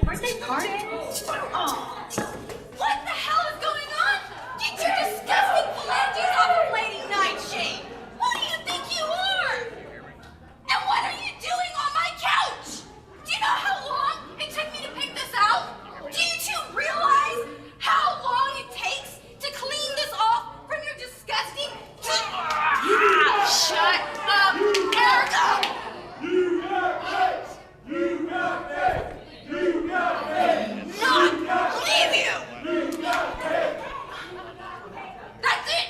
Birthday party? Oh. What the hell is going on? Get your disgusting phalanges off of Lady Nightshade! Who do you think you are? And what are you doing on my couch? Do you know how long it took me to pick this out? Do you two realize how long it takes to clean this off from your disgusting... Shut up, Erica! You got this! You got this! You got this! Not leave you! You got this! That's it!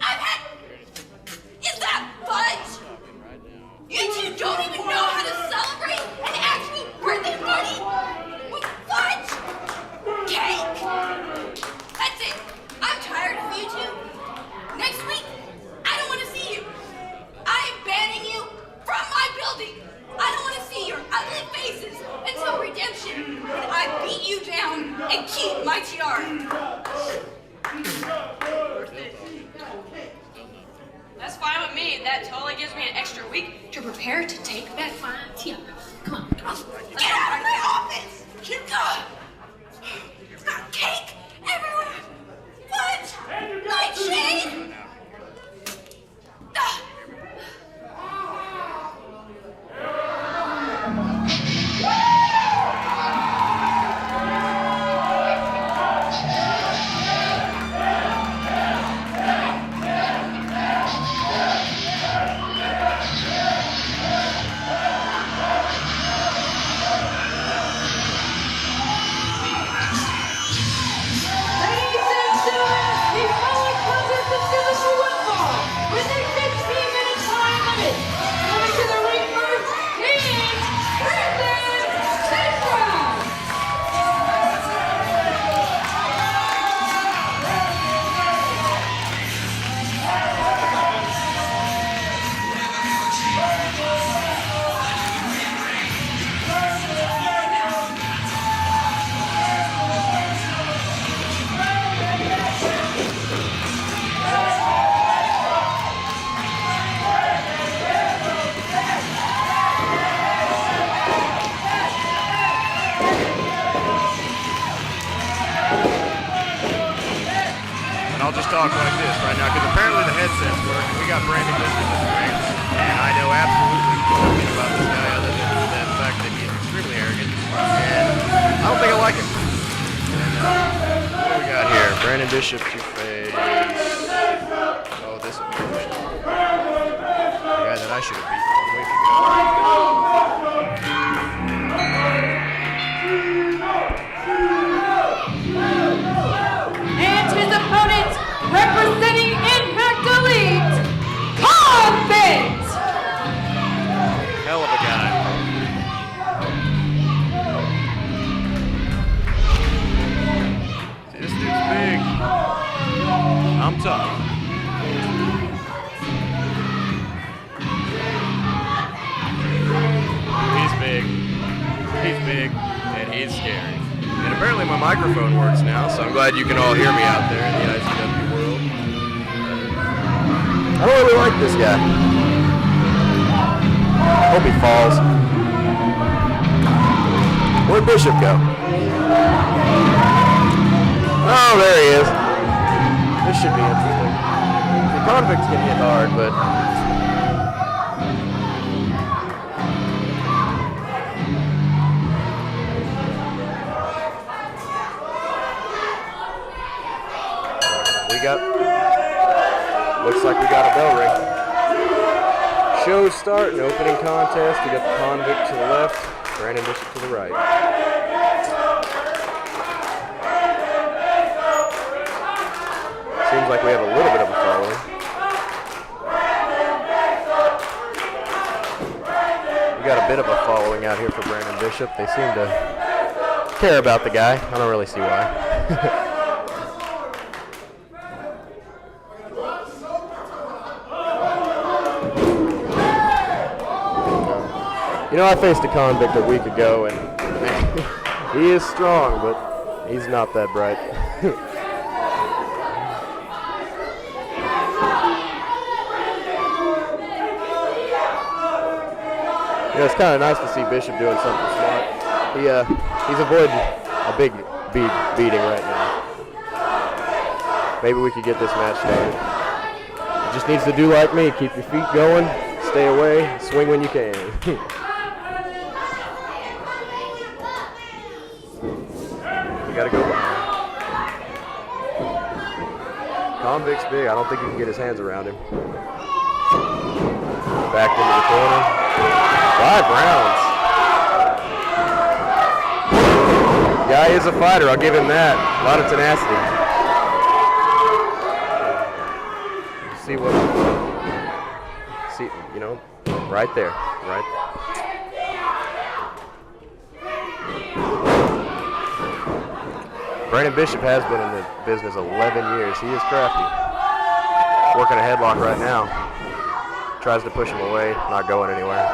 I've had... Is that fudge? You two don't even know how to celebrate an actual birthday party with fudge? Cake? That's it. I'm tired of you two. Next week, I don't want to see you. I am banning you from my building. I don't want to see your ugly faces until redemption, and I beat you down and keep my tiara. That's fine with me. That totally gives me an extra week to prepare to take that fine tiara. Come on, come on. Get out of my office! It's got cake everywhere. Fudge! Nightshade! Talk like this right now, because apparently the headsets work. We got Brandon Bishop in the ring, and I know absolutely nothing about this guy other than the fact that he's extremely arrogant, and I don't think I like him. And what do we got here? Brandon Bishop to face... Oh, this will be the guy that I should have beaten 1 week And his opponent, representing Impact Elite, Convict! Hell of a guy. See, this dude's big. I'm tough. He's big. He's big, and he's scary. And apparently my microphone works now, so I'm glad you can all hear me out there in the IZW world. I don't really like this guy. Hope he falls. Where'd Bishop go? Oh, there he is. This should be interesting. The Convict's gonna hit hard, but... Looks like we got a bell ring. Show start, an opening contest. We got the Convict to the left, Brandon Bishop to the right. Seems like we have a little bit of a following. We got a bit of a following out here for Brandon Bishop. They seem to care about the guy. I don't really see why. You know, I faced a Convict a week ago, and he is strong, but he's not that bright. You know, it's kind of nice to see Bishop doing something smart. He's avoiding a big beating right now. Maybe we could get this match started. He just needs to do like me, keep your feet going, stay away, swing when you can. We gotta go behind. Convict's big. I don't think he can get his hands around him. Back into the corner. 5 rounds. Guy is a fighter. I'll give him that. A lot of tenacity. See, you know, right there, right. Brandon Bishop has been in the business 11 years. He is crafty. Working a headlock right now. Tries to push him away, not going anywhere.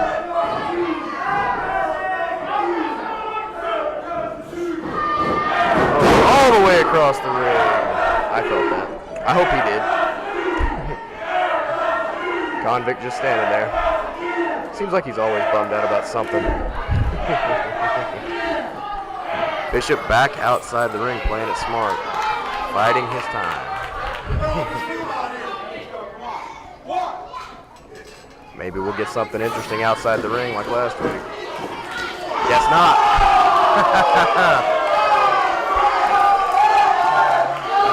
Oh, all the way across the ring. I felt that. I hope he did. Convict just standing there. Seems like he's always bummed out about something. Bishop back outside the ring, playing it smart. Biding his time. Maybe we'll get something interesting outside the ring like last week. Guess not.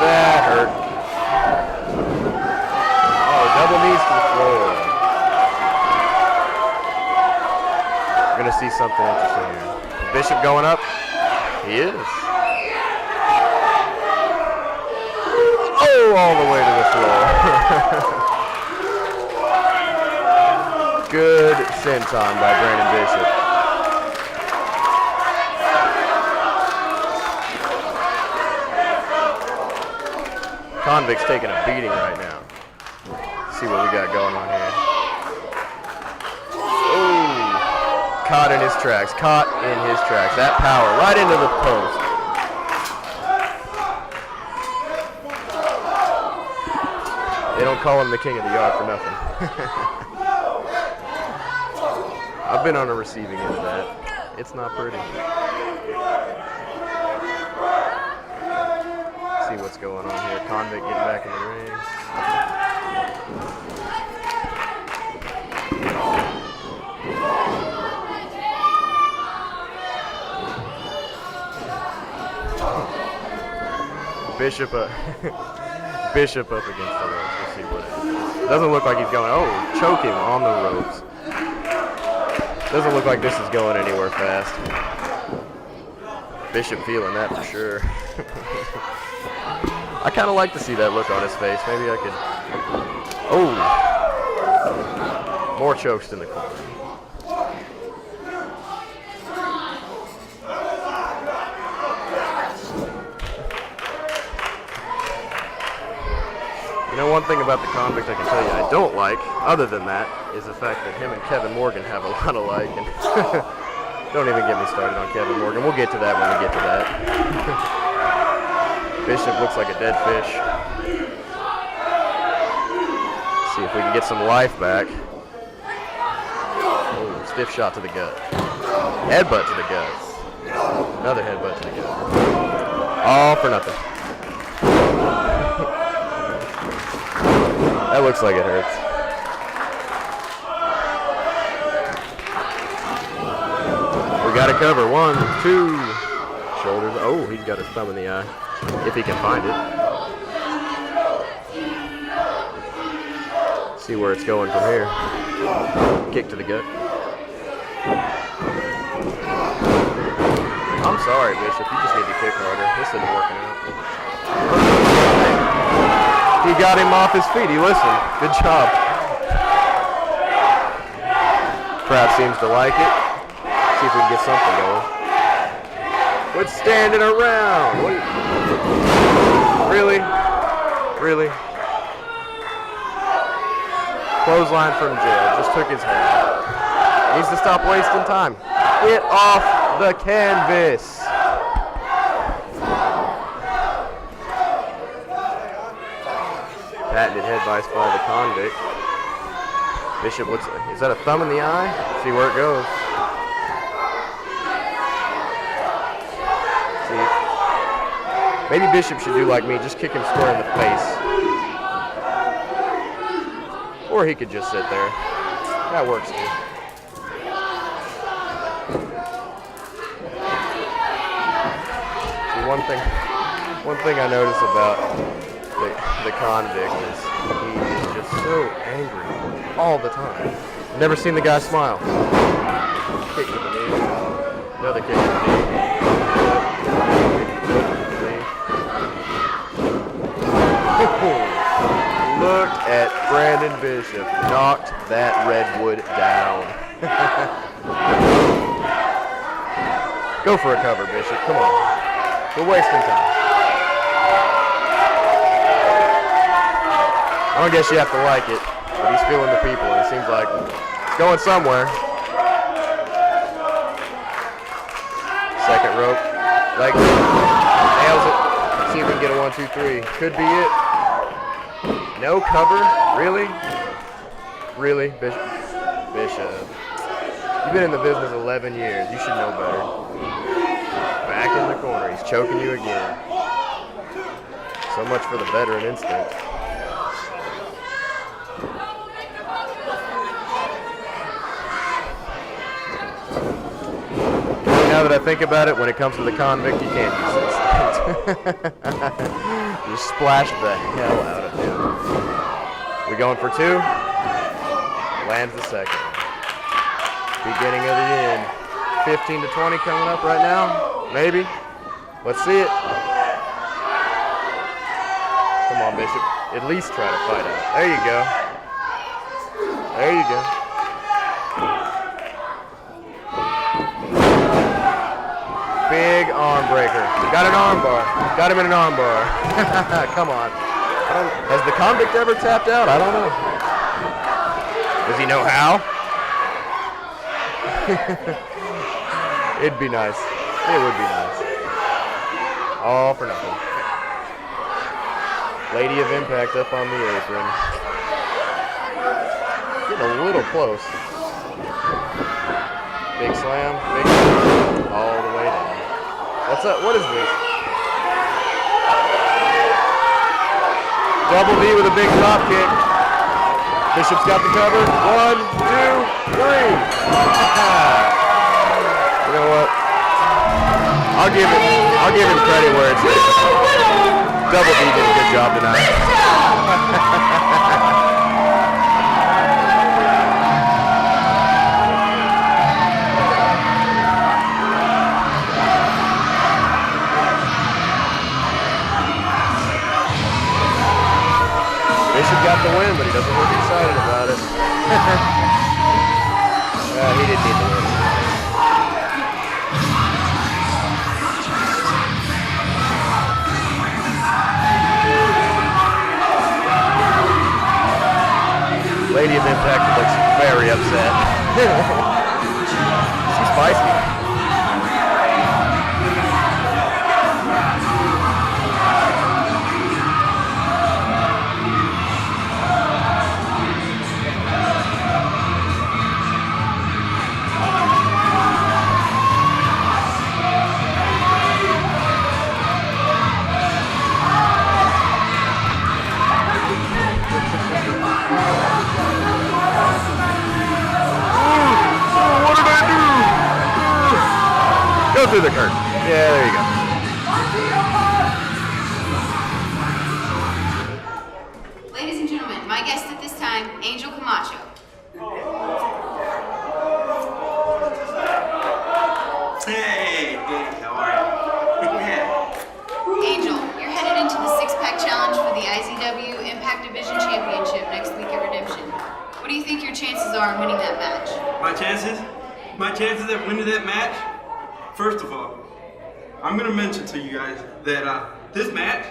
That hurt. Oh, double knees to the floor. We're going to see something interesting here. Bishop going up. He is. Oh, all the way to the floor. Good senton by Brandon Bishop. Convict's taking a beating right now. Let's see what we got going on here. Oh, caught in his tracks. Caught in his tracks. That power right into the post. They don't call him the king of the yard for nothing. I've been on a receiving end of that. It's not pretty. See what's going on here. Convict getting back in the ring. Bishop Bishop up against the ropes. Let's see what it is. Doesn't look like he's going. Oh, choke him on the ropes. Doesn't look like this is going anywhere fast. Bishop feeling that for sure. I kind of like to see that look on his face. Maybe I could. Oh, more chokes in the corner. You know, one thing about the Convict I can tell you I don't like, other than that, is the fact that him and Kevin Morgan have a lot alike. And don't even get me started on Kevin Morgan. We'll get to that when we get to that. Bishop looks like a dead fish. See if we can get some life back. Oh, stiff shot to the gut. Headbutt to the gut. Another headbutt to the gut. All for nothing. That looks like it hurts. We got to cover. 1, 2. Shoulders. Oh, he's got his thumb in the eye. If he can find it. See where it's going from here. Kick to the gut. I'm sorry, Bishop. You just need to kick harder. This isn't working out. He got him off his feet. He listened. Good job. Crowd seems to like it. See if we can get something going. Quit standing around. What? Really? Really? Clothesline from jail. Just took his head. Needs to stop wasting time. Get off the canvas. Patented head vice by the Convict. Bishop, is that a thumb in the eye? See where it goes. See, maybe Bishop should do like me, just kick him square in the face. Or he could just sit there. That works too. See, one thing I notice about the Convict is he is just so angry all the time. Never seen the guy smile. Kick to the knee. Another kick to the knee. Look at Brandon Bishop. Knocked that redwood down. Go for a cover, Bishop. Come on. We're wasting time. I don't guess you have to like it, but he's feeling the people, and it seems like it's going somewhere. Second rope, leg, nails it. Let's see if we can get a 1, 2, 3. Could be it. No cover, really? Really, Bishop? You've been in the business 11 years. You should know better. Back in the corner, he's choking you again. So much for the veteran instinct. Now that I think about it, when it comes to the Convict, you can't use this. You splash the hell out of him. We going for 2? Lands the second. Beginning of the end. 15 to 20 coming up right now. Maybe. Let's see it. Come on, Bishop. At least try to fight out. There you go. There you go. Big arm breaker. Got an arm bar. Got him in an arm bar. Come on. Has the Convict ever tapped out? I don't know. Does he know how? It'd be nice. It would be nice. All for nothing. Lady of Impact up on the apron. Getting a little close. Big slam. Big slam. All the way down. What's up? What is this? Double D with a big drop kick. Bishop's got the cover. 1, 2, 3. You know what? I'll give him credit where it's due. Double D did a good job tonight. Bishop got the win, but he doesn't look excited about it. He didn't need the win. Lady of Impact looks very upset. She's spicy. Go through the curtain. Yeah, there you go. Ladies and gentlemen, my guest at this time, Angel Camacho. Hey, how are you? Angel, you're headed into the six-pack challenge for the IZW Impact Division Championship next week at Redemption. What do you think your chances are of winning that match? My chances of winning that match? First of all, I'm going to mention to you guys that this match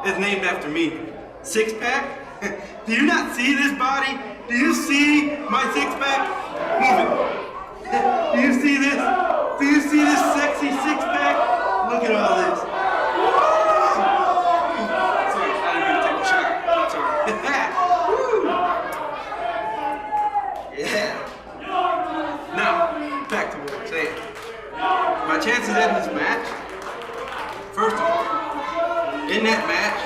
is named after me. Six-pack? Do you not see this body? Do you see my six-pack? Move it. Do you see this? Do you see this sexy six-pack? Look at all this. Sorry, I didn't mean to take a shot. Sorry. Yeah. Now, back to what I'm saying. My chances in this match, first of all, in that match,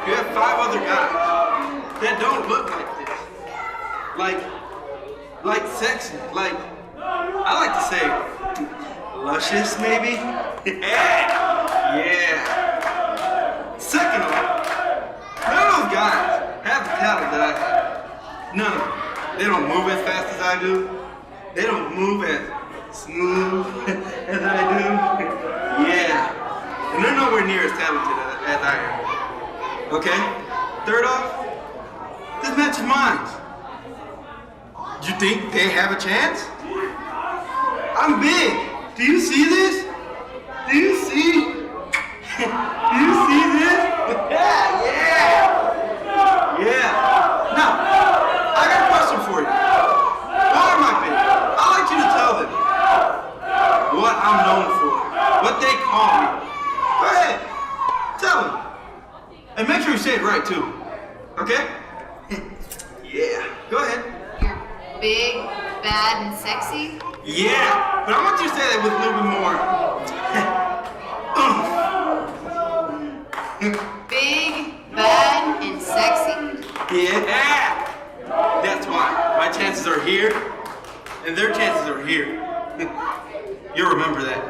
you have 5 other guys that don't look like this. Like sexy, like, I like to say, luscious maybe? Yeah. Second of all, none of those guys have the talent that I have. None of them. They don't move as fast as I do. They don't move as smooth as I do. Yeah. And they're nowhere near as talented as I am. Okay? Third off, this match is mine. You think they have a chance? I'm big. Do you see this? Do you see? Do you see this? Yeah. Now, I got a question for you. Why am I big? I'd like you to tell them what I'm known for, what they call me. Go ahead, tell them. And make sure you say it right too, okay? Yeah, go ahead. You're big, bad, and sexy? Yeah, but I want you to say that with a little bit more. Big, bad, and sexy? Yeah, that's why. My chances are here, and their chances are here. You'll remember that.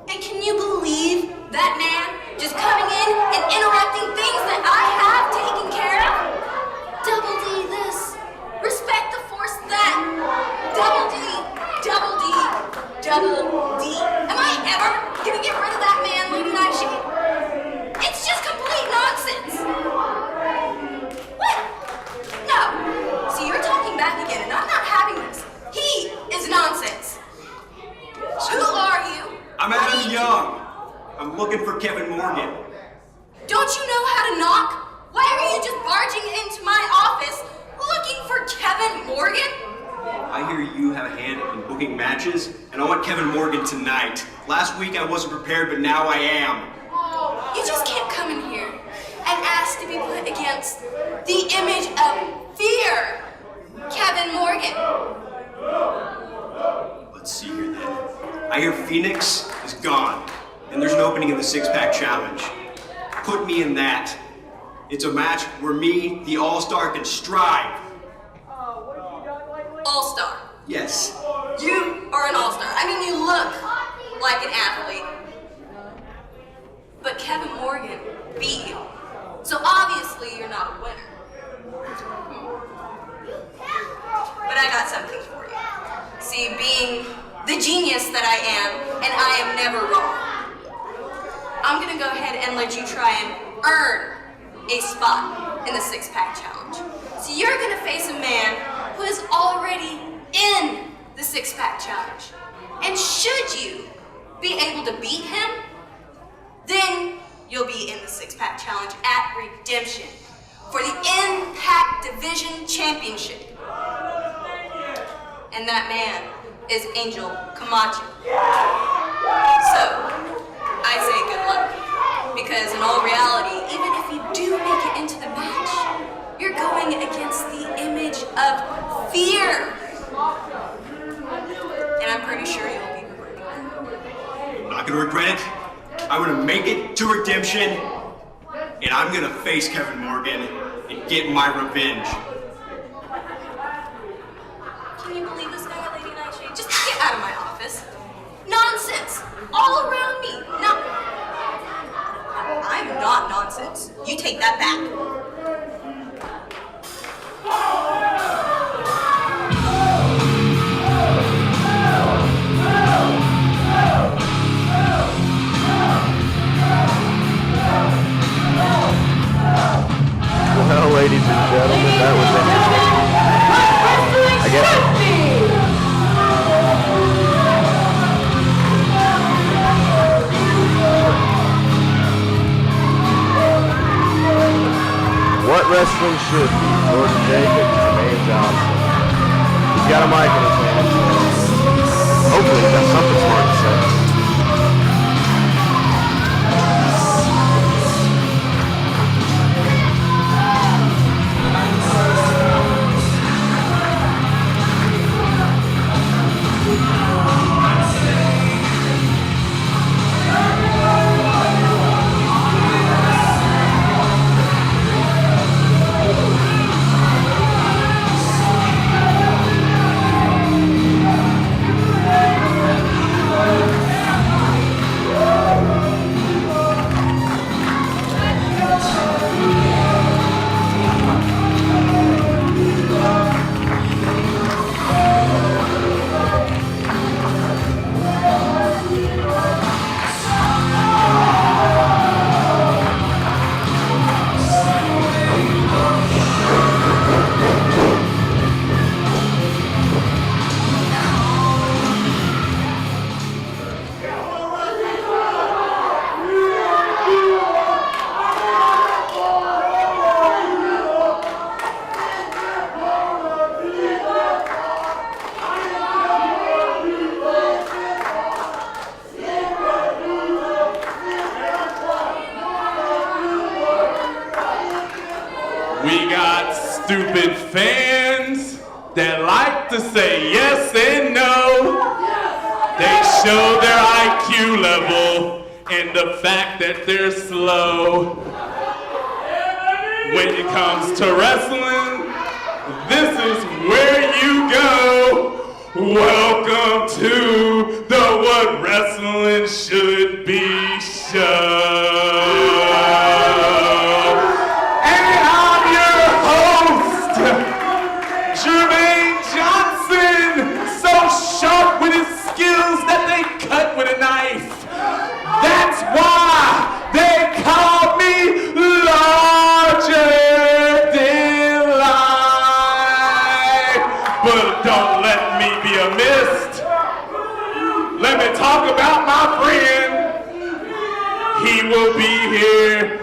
And can you believe that man just coming in and interrupting things that I have taken care of? Double D this, respect the force that, double D, double D, double D. Am I ever gonna get rid of that man, Lady Nightshade? It's just complete nonsense. What? No. See, you're talking back again, and I'm not having this. He is nonsense. Who are you? I'm Adam Young. I'm looking for Kevin Morgan. Don't you know how to knock? Why are you just barging into my office looking for Kevin Morgan? I hear you have a hand in booking matches, and I want Kevin Morgan tonight. Last week I wasn't prepared, but now I am. You just can't come in here and ask to be put against the image of fear, Kevin Morgan. Let's see here then. I hear Phoenix is gone, and there's an opening in the six-pack challenge. Put me in that. It's a match where me, the All-Star, can strive. All-star. Yes. You are an all-star. I mean, you look like an athlete. But Kevin Morgan beat you. So obviously you're not a winner. But I got something for you. See, being the genius that I am, and I am never wrong, I'm gonna go ahead and let you try and earn a spot in the six-pack challenge. So you're gonna face a man who is already in the six-pack challenge. And should you be able to beat him, then you'll be in the six-pack challenge at Redemption for the Impact Division Championship. And that man is Angel Camacho. So, I say good luck, because in all reality, even if you do make it into the match, you're going against the image of fear. And I'm pretty sure you'll be regretting it. I'm not gonna regret it. I'm gonna make it to Redemption, and I'm gonna face Kevin Morgan and get my revenge. Can you believe this guy, Lady Nightshade? Just get out of my office. Nonsense. All around me. No. I'm not nonsense. You take that back. Well, ladies and gentlemen, that was interesting. I guess. wrestling should be. Jordan Jacobs, Jermaine Johnson. He's got a mic in his hand, so hopefully he's got something smart to say. We got stupid fans that like to say yes and no. They show their IQ level and the fact that they're slow. When it comes to wrestling, this is where you go. Welcome to the What Wrestling Should Be show. Jermaine Johnson, so sharp with his skills that they cut with a knife. That's why they call me larger than life. But don't let me be a mist. Let me talk about my friend. He will be here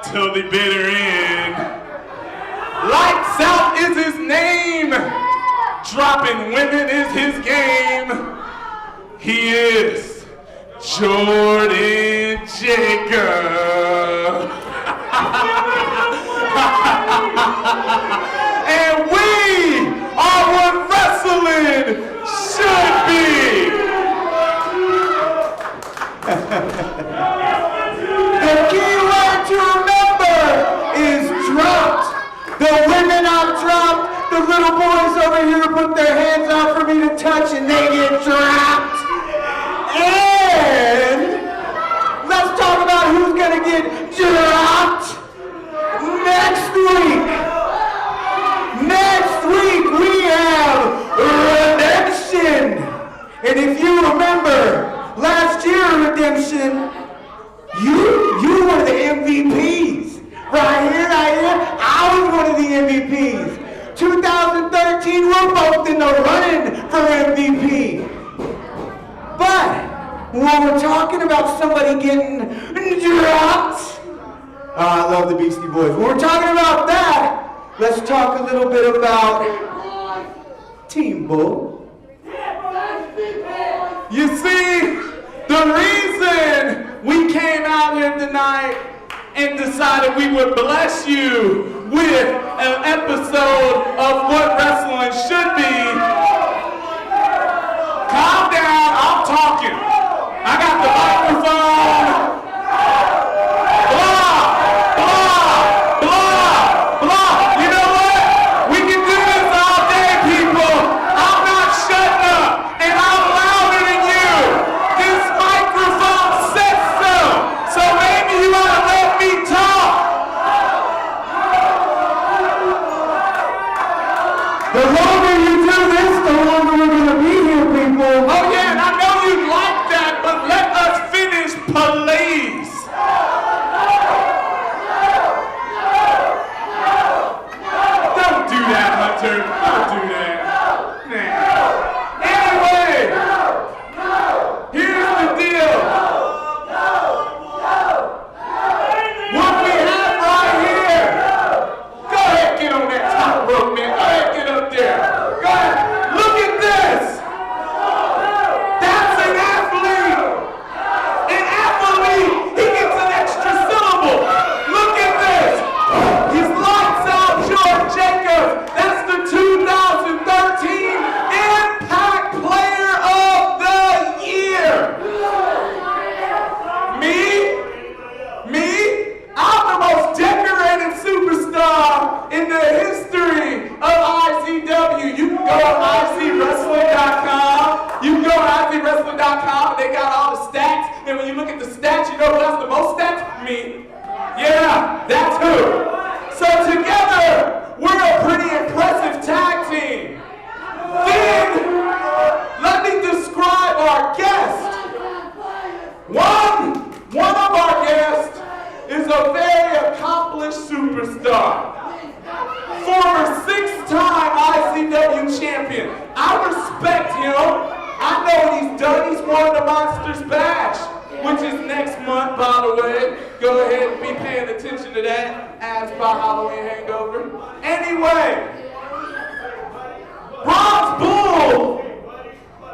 till the bitter end. Lights Out is his name. Dropping women is his game. He is Jordan Jacob. And we are what wrestling should be. The key word to remember is dropped. The women I've dropped, the little boys over here put their hands out for me to touch and they get dropped. And let's talk about who's gonna get dropped next week. Next week we have Redemption. And if you remember last year Redemption, you were one of the MVPs. Right here, I was one of the MVPs. 2013, we're both in the running for MVP. But when we're talking about somebody getting dropped, I love the Beastie Boys. When we're talking about that, let's talk a little bit about Team Bull. You see, the reason we came out here tonight and decided we would bless you with an episode of What Wrestling Should Be. Calm down, I'm talking. I got the microphone. Blah, blah, blah, blah. You know what? We can do this all day, people. I'm not shutting up, and I'm louder than you. This microphone says so. So maybe you ought to let me talk. The longer you do this, the longer we're going to be here, people. Oh yeah, and I know you'd like that, but let us finish politely. you know who has the most stats for me? Yeah, that's who. So together, we're a pretty impressive tag team. Then, let me describe our guest. One of our guests is a very accomplished superstar. Former 6-time IZW champion. I respect him. I know what he's done. He's won the Monsters Bash, which is next month, by the way. Go ahead and be paying attention to that. As by Halloween Hangover. Anyway, Bronze Bull,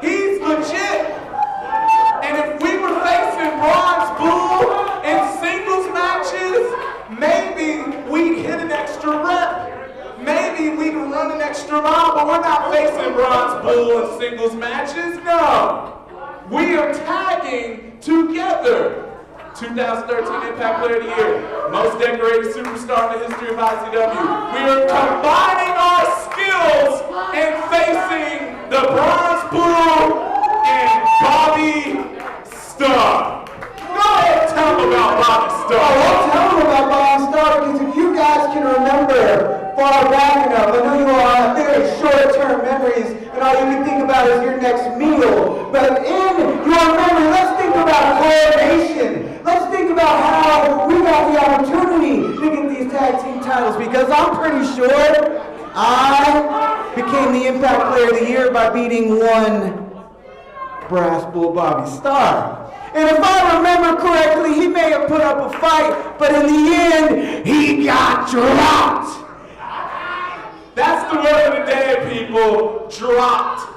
he's legit. And if we were facing Bronze Bull in singles matches, maybe we'd hit an extra rep. Maybe we can run an extra mile, but we're not facing Bronze Bull in singles matches, no. We are tagging together. 2013 Impact Player of the Year, most decorated superstar in the history of IZW. We are combining our skills and facing the Bronze Bull and Bobby Starr. Go ahead and tell them about Bobby Starr. Oh, I'll tell them about Bobby Starr, because if you guys can remember far back enough, I know you all have very short-term memories, and all you can think about is your next meal. But in your memory, let's think about coordination. Let's think about how we got the opportunity to get these tag team titles, because I'm pretty sure I became the Impact Player of the Year by beating one Brass Bull Bobby Starr. And if I remember correctly, he may have put up a fight, but in the end, he got dropped. That's the word of the day, people. Dropped.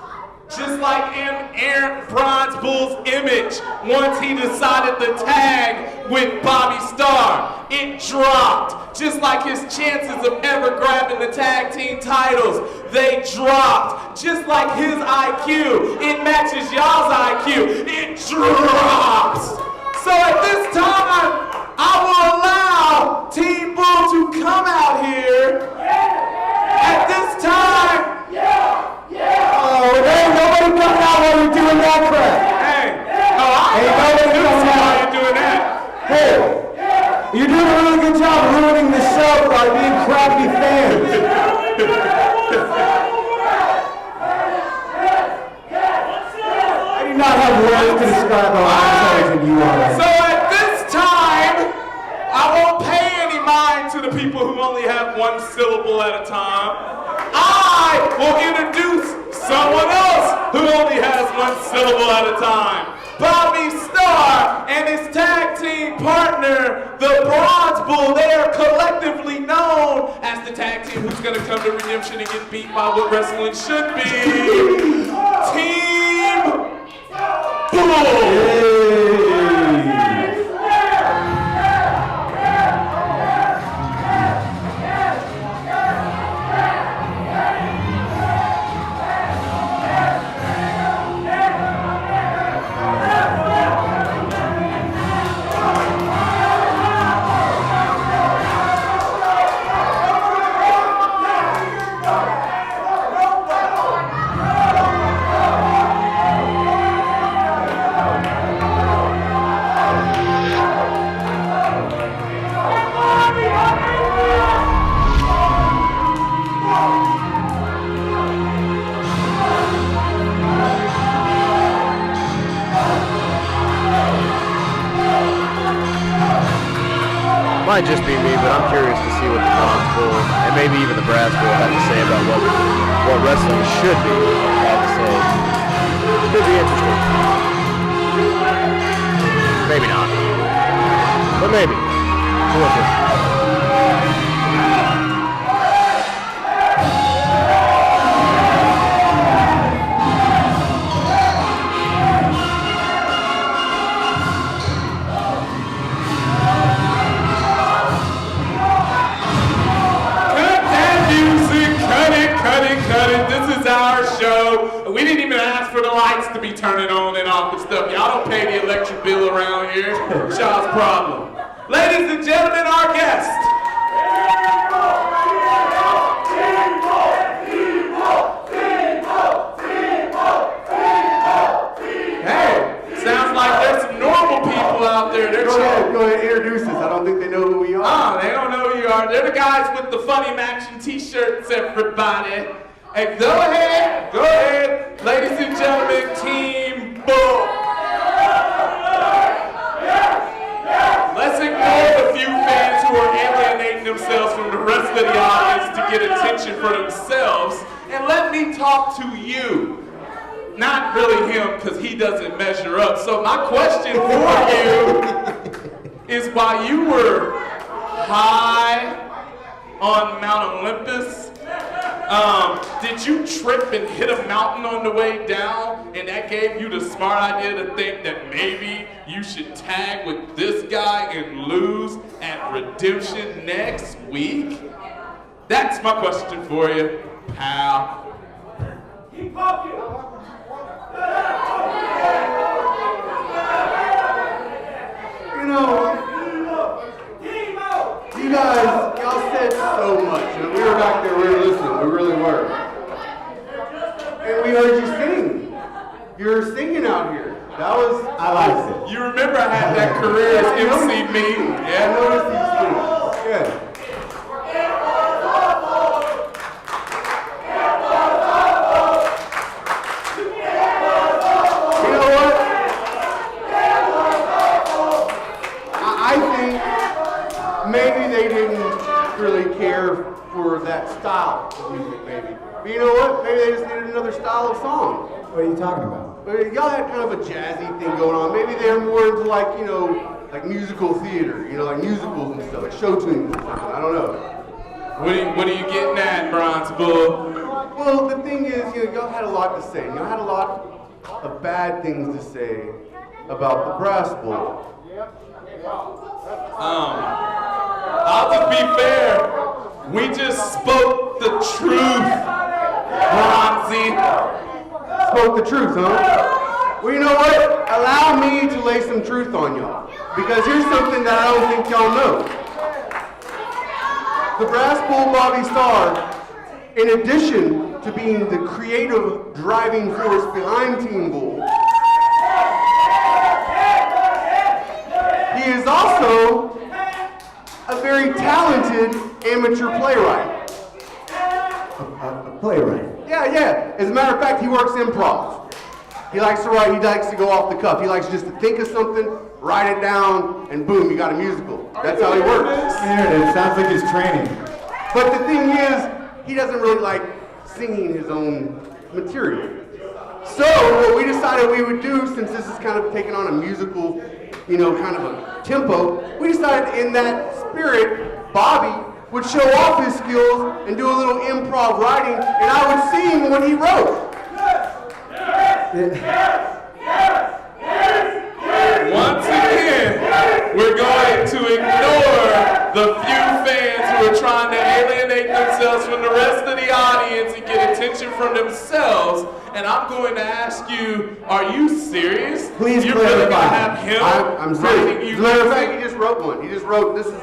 Just like Aaron Bronze Bull's image once he decided to tag with Bobby Starr. It dropped. Just like his chances of ever grabbing the tag team titles, they dropped. Just like his IQ, it matches y'all's IQ. It drops. So at this time, I will allow Team Bull to come out here. At this time, Oh, there ain't nobody coming out while you're doing that crap. hey, ain't nobody coming out while you're doing that. Hey, you're doing a really good job ruining the show by being crappy fans. I do not have words to describe how intelligent you are. So at this time, I won't pay any mind to the people who only have one syllable at a time. I will introduce someone else who only has one syllable at a time. Bobby Starr and his tag team partner, the Bronze Bull. They are collectively known as the tag team who's going to come to redemption and get beat by what wrestling should be. Team Bull. Might just be me, but I'm curious to see what the Bronze Bull and maybe even the Brass Bull have to say about what wrestling should be. Have to say. Could be interesting. Maybe not, but maybe. Who knows? This is our show. We didn't even ask for the lights to be turning on and off and stuff. Y'all don't pay the electric bill around here. Y'all's problem. Ladies and gentlemen, our guest. Hey, sounds like there's some normal people out out there. They're Go ahead, introduce us. I don't think they know who we are. Oh, they don't know who you are. They're the guys with the funny matching t-shirts, everybody. Hey, go ahead. Ladies and gentlemen, Team Bull. Let's ignore the few fans who are alienating themselves from the rest of the audience to get attention for themselves, and let me talk to you. Not really him, because he doesn't measure up. So my question for you is, while you were high on Mount Olympus, did you trip and hit a mountain on the way down, and that gave you the smart idea to think that maybe you should tag with this guy and lose at Redemption next week? That's my question for you, pal. You know, you guys, y'all said so much. And we were back there, we were listening, we really were. And we heard you sing. You were singing out here. I liked it. You remember I had that career as MC me? Yeah, I noticed these things. Yeah. You know what? I think maybe they didn't really care for that style of music, maybe. But you know what? Maybe they just needed another style of song. What are you talking about? Y'all had kind of a jazzy thing going on. Maybe they're more into like, you know, like musical theater, you know, like musicals and stuff, like show tunes or something. I don't know. What are you getting at, Bronze Bull? Well, the thing is, you know, y'all had a lot to say. Y'all had a lot of bad things to say about the Brass Bull. I'll just be fair. We just spoke the truth, Bronzy. Spoke the truth, huh? Well, you know what? Allow me to lay some truth on y'all. Because here's something that I don't think y'all know. The Brass Bull Bobby Starr, in addition to being the creative driving force behind Team Bull, he is also a very talented amateur playwright. A playwright. Yeah. As a matter of fact, he works improv. He likes to write, he likes to go off the cuff. He likes just to think of something, write it down, and boom, you got a musical. That's how he works. There it is. Sounds like his training. But the thing is, he doesn't really like singing his own material. So what we decided we would do, since this is kind of taking on a musical, you know, kind of a tempo, we decided in that spirit, Bobby would show off his skills and do a little improv writing, and I would sing what he wrote. Once again, we're going to ignore the few fans who are trying to alienate themselves from the rest of the audience and get attention from themselves. And I'm going to ask you, are you serious? Please You're clarify. really going to have him I'm writing serious. you As a matter of fact, music? he just wrote one. He just wrote, this is,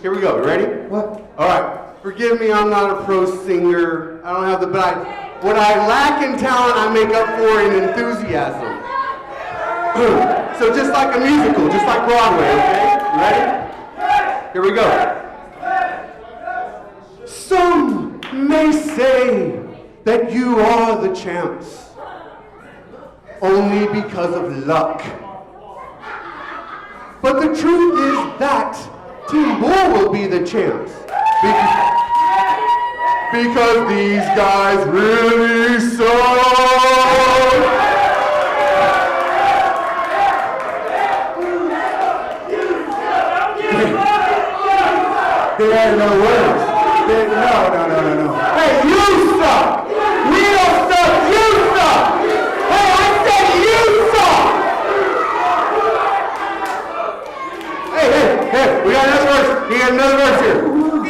here we go. Ready? What? All right. Forgive me, I'm not a pro singer. I don't have the, what I lack in talent, I make up for in enthusiasm. So just like a musical, just like Broadway, okay? You ready? Here we go. Some may say that you are the champs only because of luck. But the truth is that Team Bull will be the champs. Because these guys really suck. There are no words. No. Hey, you suck! We don't suck, you suck! Hey, I said you suck! Hey, we got another verse. We got another verse here.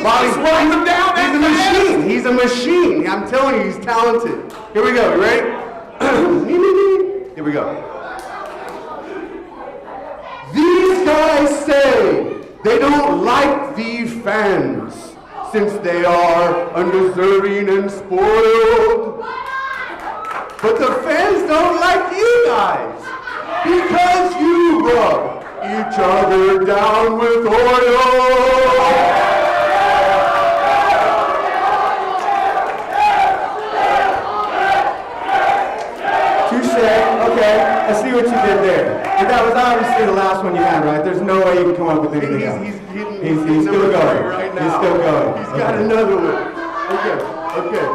Bobby's writing them down that He's a machine. He's a machine. I'm telling you, he's talented. Here we go. You ready? Here we go. These guys say they don't like the fans since they are undeserving and spoiled. But the fans don't like you guys Because you rub each other down with oil. Okay, I see what you did there. But that was obviously the last one you had, right? There's no way you can come up with anything else. He's still going. Right now. He's still going. He's got another one. Okay.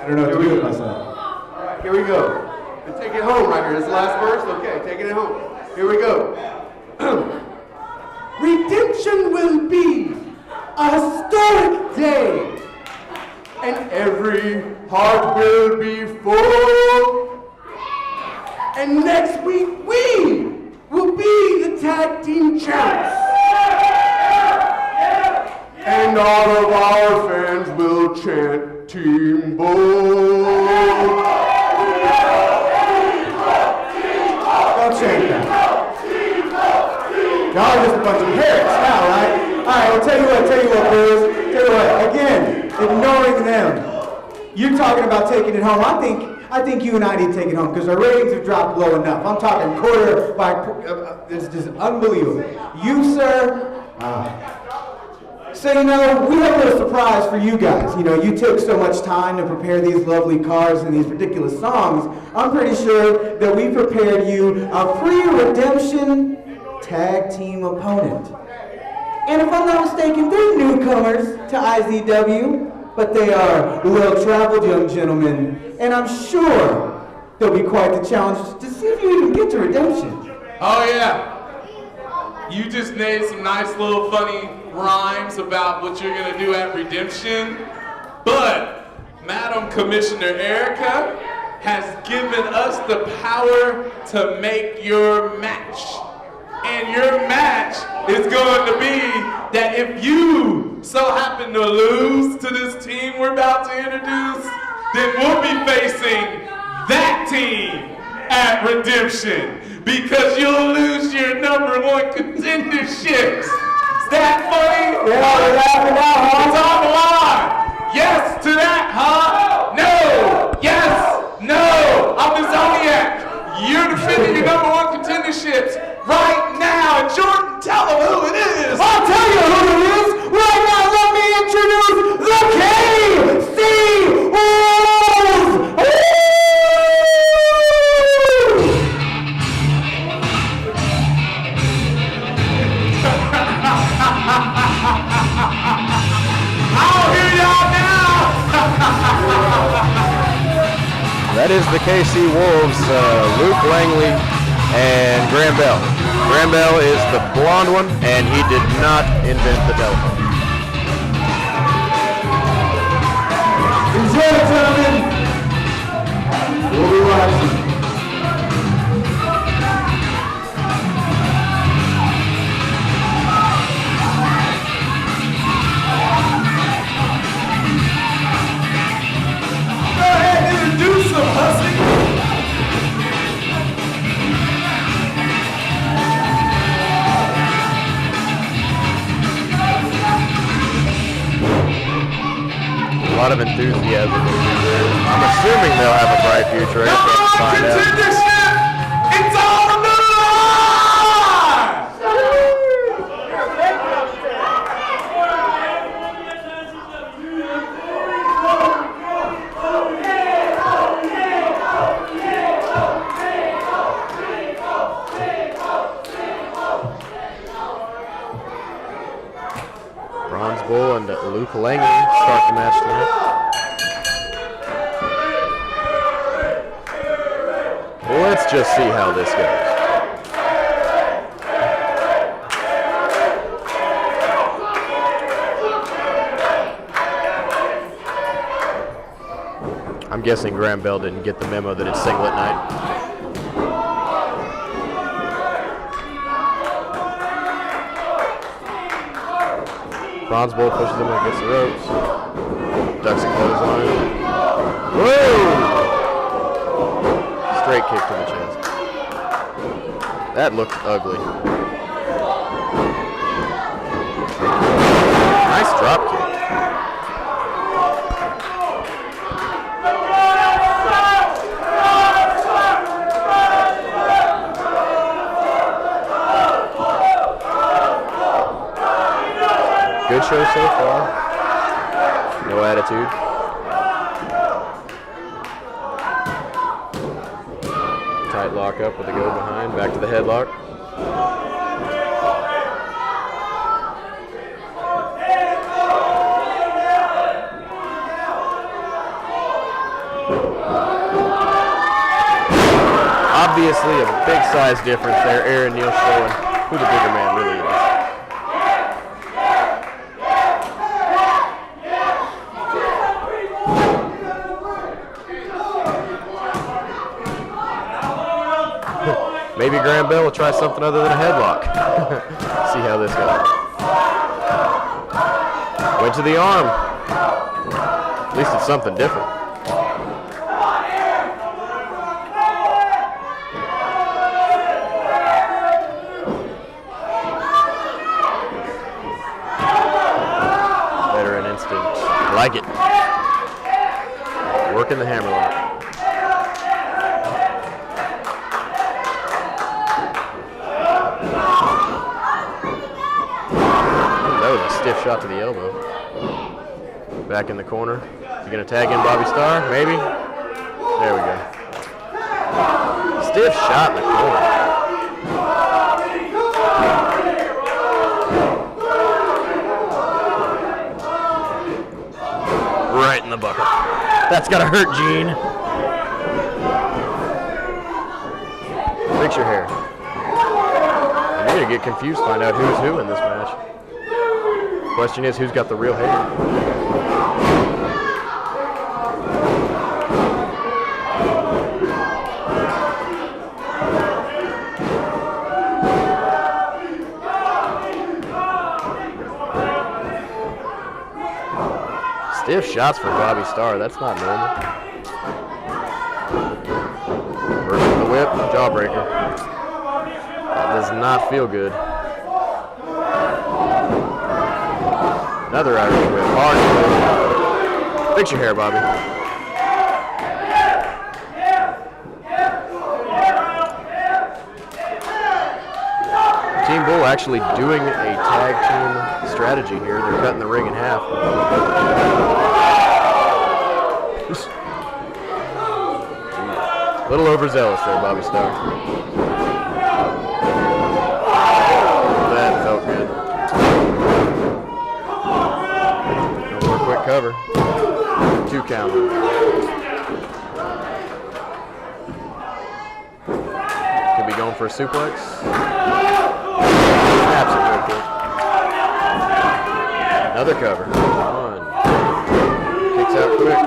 I don't know what to do with myself. All right, here we go. And take it home right here. This last verse. Okay, taking it home. Here we go. Redemption will be a historic day. And every heart will be full. And next week we will be the tag team champs. And all of our fans will chant Team Bull. Don't change that. Y'all are just a bunch of heretics now, right? All right, I'll tell you what, boys. Tell you what, again, ignoring them. You're talking about taking it home. I think you and I need to take it home because our ratings have dropped low enough. I'm talking quarter by quarter. It's just unbelievable. You, sir, so, you know, we have a little surprise for you guys. You know, you took so much time to prepare these lovely cars and these ridiculous songs. I'm pretty sure that we prepared you a pre-redemption tag team opponent. And if I'm not mistaken, they're newcomers to IZW, but they are well-traveled young gentlemen, and I'm sure they'll be quite the challenge to see if you even get to redemption. Oh yeah. You just made some nice little funny rhymes about what you're gonna do at redemption, but Madam Commissioner Erica has given us the power to make your match. And your match is going to be that if you so happen to lose to this team we're about to introduce, then we'll be facing that team at redemption because you'll lose your #1 contendership. Is that funny? Yeah, we're laughing out, huh? It's on the line. Yes to that, huh? No. Yes. No. I'm the Zodiac. You're defending your #1 contenderships right now. Jordan, tell them who it is. I'll tell you who it is. Right now, let me introduce the KC Wolves. I'll hear y'all now. That is the KC Wolves, Luke Langley and Graham Bell. Graham Bell is the blonde one, and he did not invent the telephone. Enjoy it, gentlemen. We'll be watching. Go ahead and introduce them, hussy. A lot of enthusiasm. I'm assuming they'll have a bright future. I guess we'll have to find out. Contendership! It's on the Bronze Bull and Luke Langley start the match tonight. Let's just see how this goes. I'm guessing Graham Bell didn't get the memo that it's singlet night. Bronze Bull pushes him against the ropes. Ducks and clothesline. Whoa! Straight kick to the chest. That looked ugly. Nice drop kick. show so far. No attitude. Tight lock up with a go behind. Back to the headlock. Obviously a big size difference there. Aaron Neal showing who the bigger man really is. Maybe Graham Bell will try something other than a headlock. See how this goes. Went to the arm. At least it's something different. Veteran instinct. Like it. Working the hammerlock. Stiff shot to the elbow. Back in the corner. You gonna tag in Bobby Starr? Maybe. There we go. Stiff shot in the corner. Right in the bucket. That's gotta hurt, Gene. Fix your hair. I'm gonna get confused, find out who's who in this match. Question is, who's got the real hair? Stiff shots for Bobby Starr. That's not normal. Versus the whip, jawbreaker. That does not feel good. Another Irish whip. Hard whip. Fix your hair, Bobby. Team Bull actually doing a tag team strategy here. They're cutting the ring in half. A little overzealous there, Bobby Starr. That felt good. Quick cover. 2 count. Could be going for a suplex. Snaps it real quick. Another cover. 1. Kicks out quick.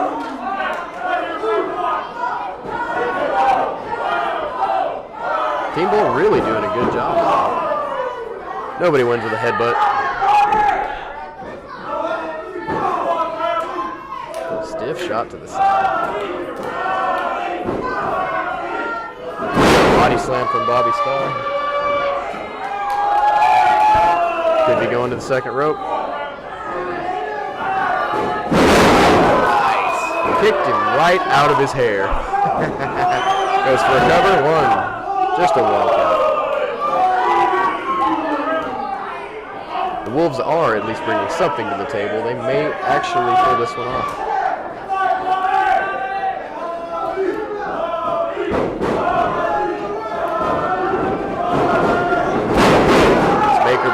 Team Bull really doing a good job. Nobody wins with a headbutt. Stiff shot to the side. Body slam from Bobby Starr. Could be going to the second rope. Nice. Kicked him right out of his hair. Goes for a cover. 1. Just a 1 count. The Wolves are at least bringing something to the table. They may actually pull this one off.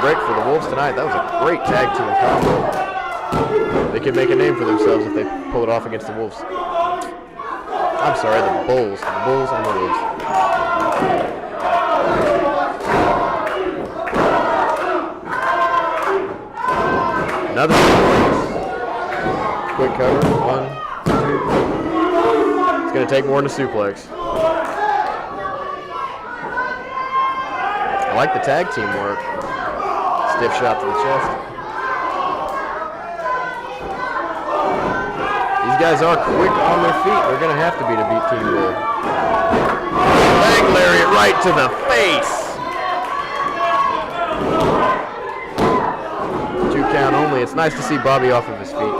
Break for the Wolves tonight. That was a great tag team combo. They could make a name for themselves if they pull it off against the Wolves. I'm sorry, the Bulls. The Bulls and the Wolves. Another quick cover. 1, 2. It's going to take more than a suplex. I like the tag team work. Stiff shot to the chest. These guys are quick on their feet. They're going to have to be to beat Team Bull. Leg lariat right to the face. 2 count only. It's nice to see Bobby off of his feet.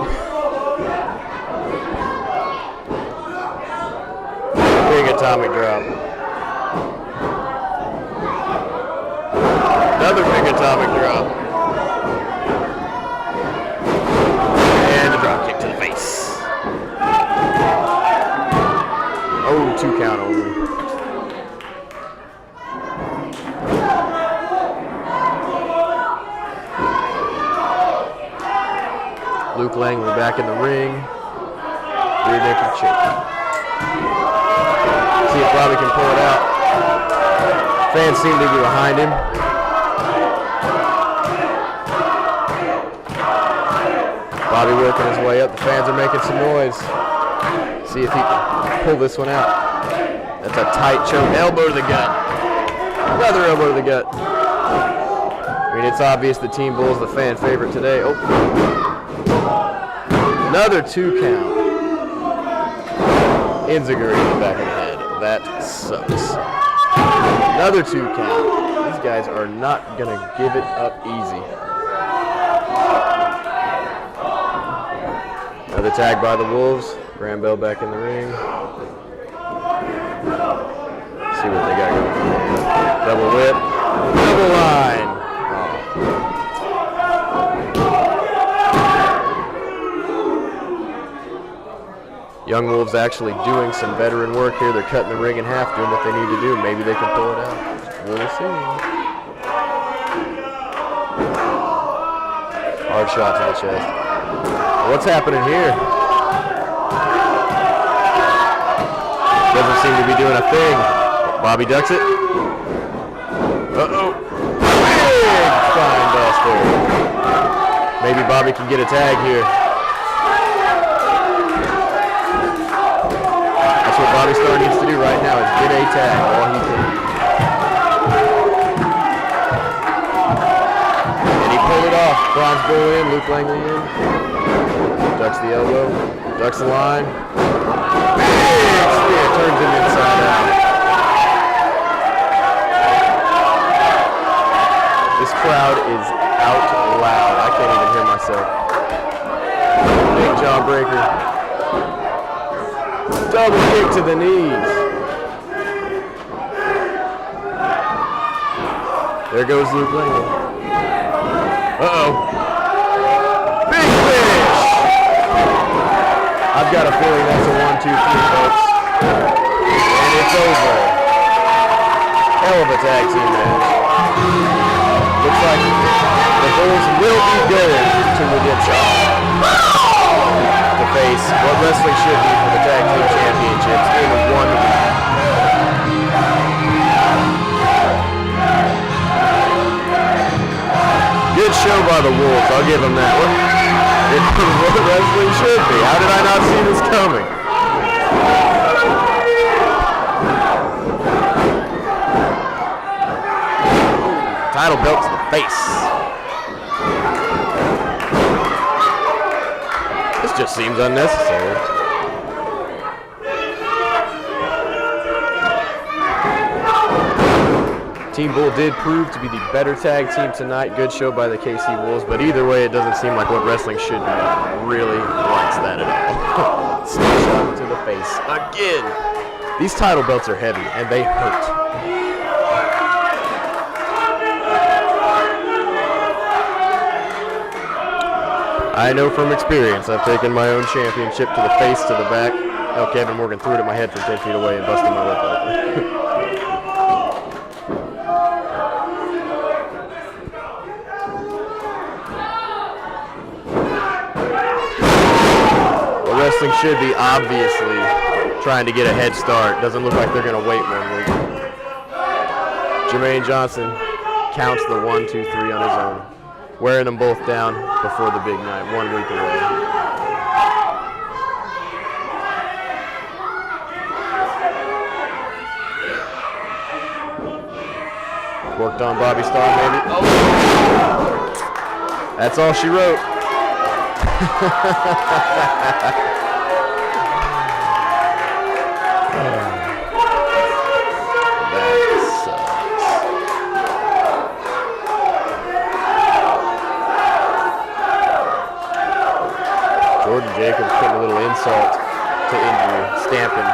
Big atomic drop. Another big atomic drop. 2 count only. Luke Langley back in the ring. Rear naked choke. See if Bobby can pull it out. Fans seem to be behind him. Bobby working his way up. The fans are making some noise. See if he can pull this one out. That's a tight choke. Elbow to the gut. Another elbow to the gut. I mean, it's obvious the Team Bull's the fan favorite today. Oh. Another 2 count. Enziguri in the back of the head. That sucks. Another 2 count. These guys are not going to give it up easy. Another tag by the Wolves. Graham Bell back in the ring. See what they got going on. Double whip. Double line. Young Wolves actually doing some veteran work here. They're cutting the ring in half, doing what they need to do. Maybe they can pull it out. We'll see. Hard shot to the chest. What's happening here? Doesn't seem to be doing a thing. Bobby ducks it. Uh-oh. Big spine buster. Maybe Bobby can get a tag here. That's what Bobby Starr needs to do right now is get a tag, all he can. And he pulled it off. Bronze Bull in, Luke Langley in. Ducks the elbow, ducks the line. Big spear, turns him inside out. This crowd is out loud. I can't even hear myself. Big jawbreaker. Double kick to the knees. There goes Luke Langley. Uh-oh. Big finish! I've got a feeling that's a 1, 2, 3, folks. And it's over. Hell of a tag team match. Looks like the Bulls will be going to redemption to face what wrestling should be for the tag team championships in 1 week. Good show by the Wolves, I'll give them that one. It's what wrestling should be. How did I not see this coming? Title belt to the face. This just seems unnecessary. Team Bull did prove to be the better tag team tonight. Good show by the KC Wolves, but either way, it doesn't seem like what wrestling should be. Really likes that at all. Shot to the face again. These title belts are heavy, and they hurt. I know from experience, I've taken my own championship to the face, to the back. Oh, Kevin Morgan threw it at my head from 10 feet away and busted my lip open. Wrestling should be obviously trying to get a head start. Doesn't look like they're going to wait 1 week. Jermaine Johnson counts the 1, 2, 3 on his own. Wearing them both down before the big night, 1 week away. Worked on Bobby Starr, maybe. Oh. That's all she wrote. Jordan Jacobs putting a little insult to injury, stamping.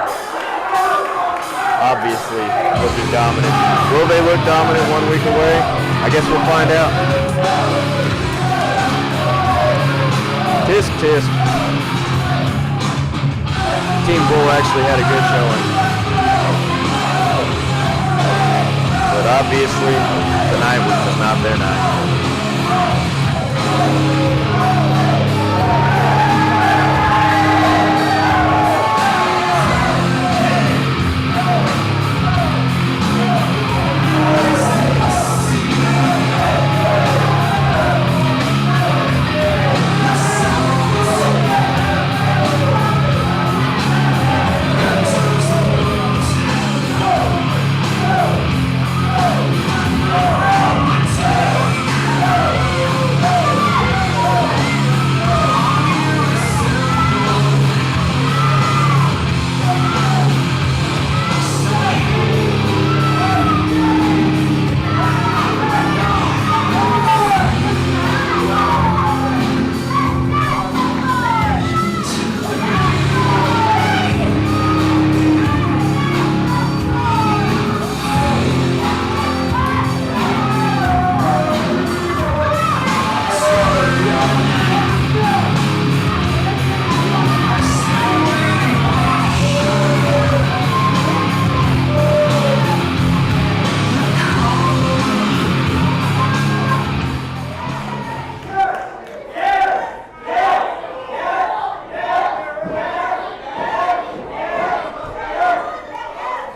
Obviously looking dominant. Will they look dominant 1 week away? I guess we'll find out. Tisk, tisk. Team Bull actually had a good showing. obviously, tonight was just not their night.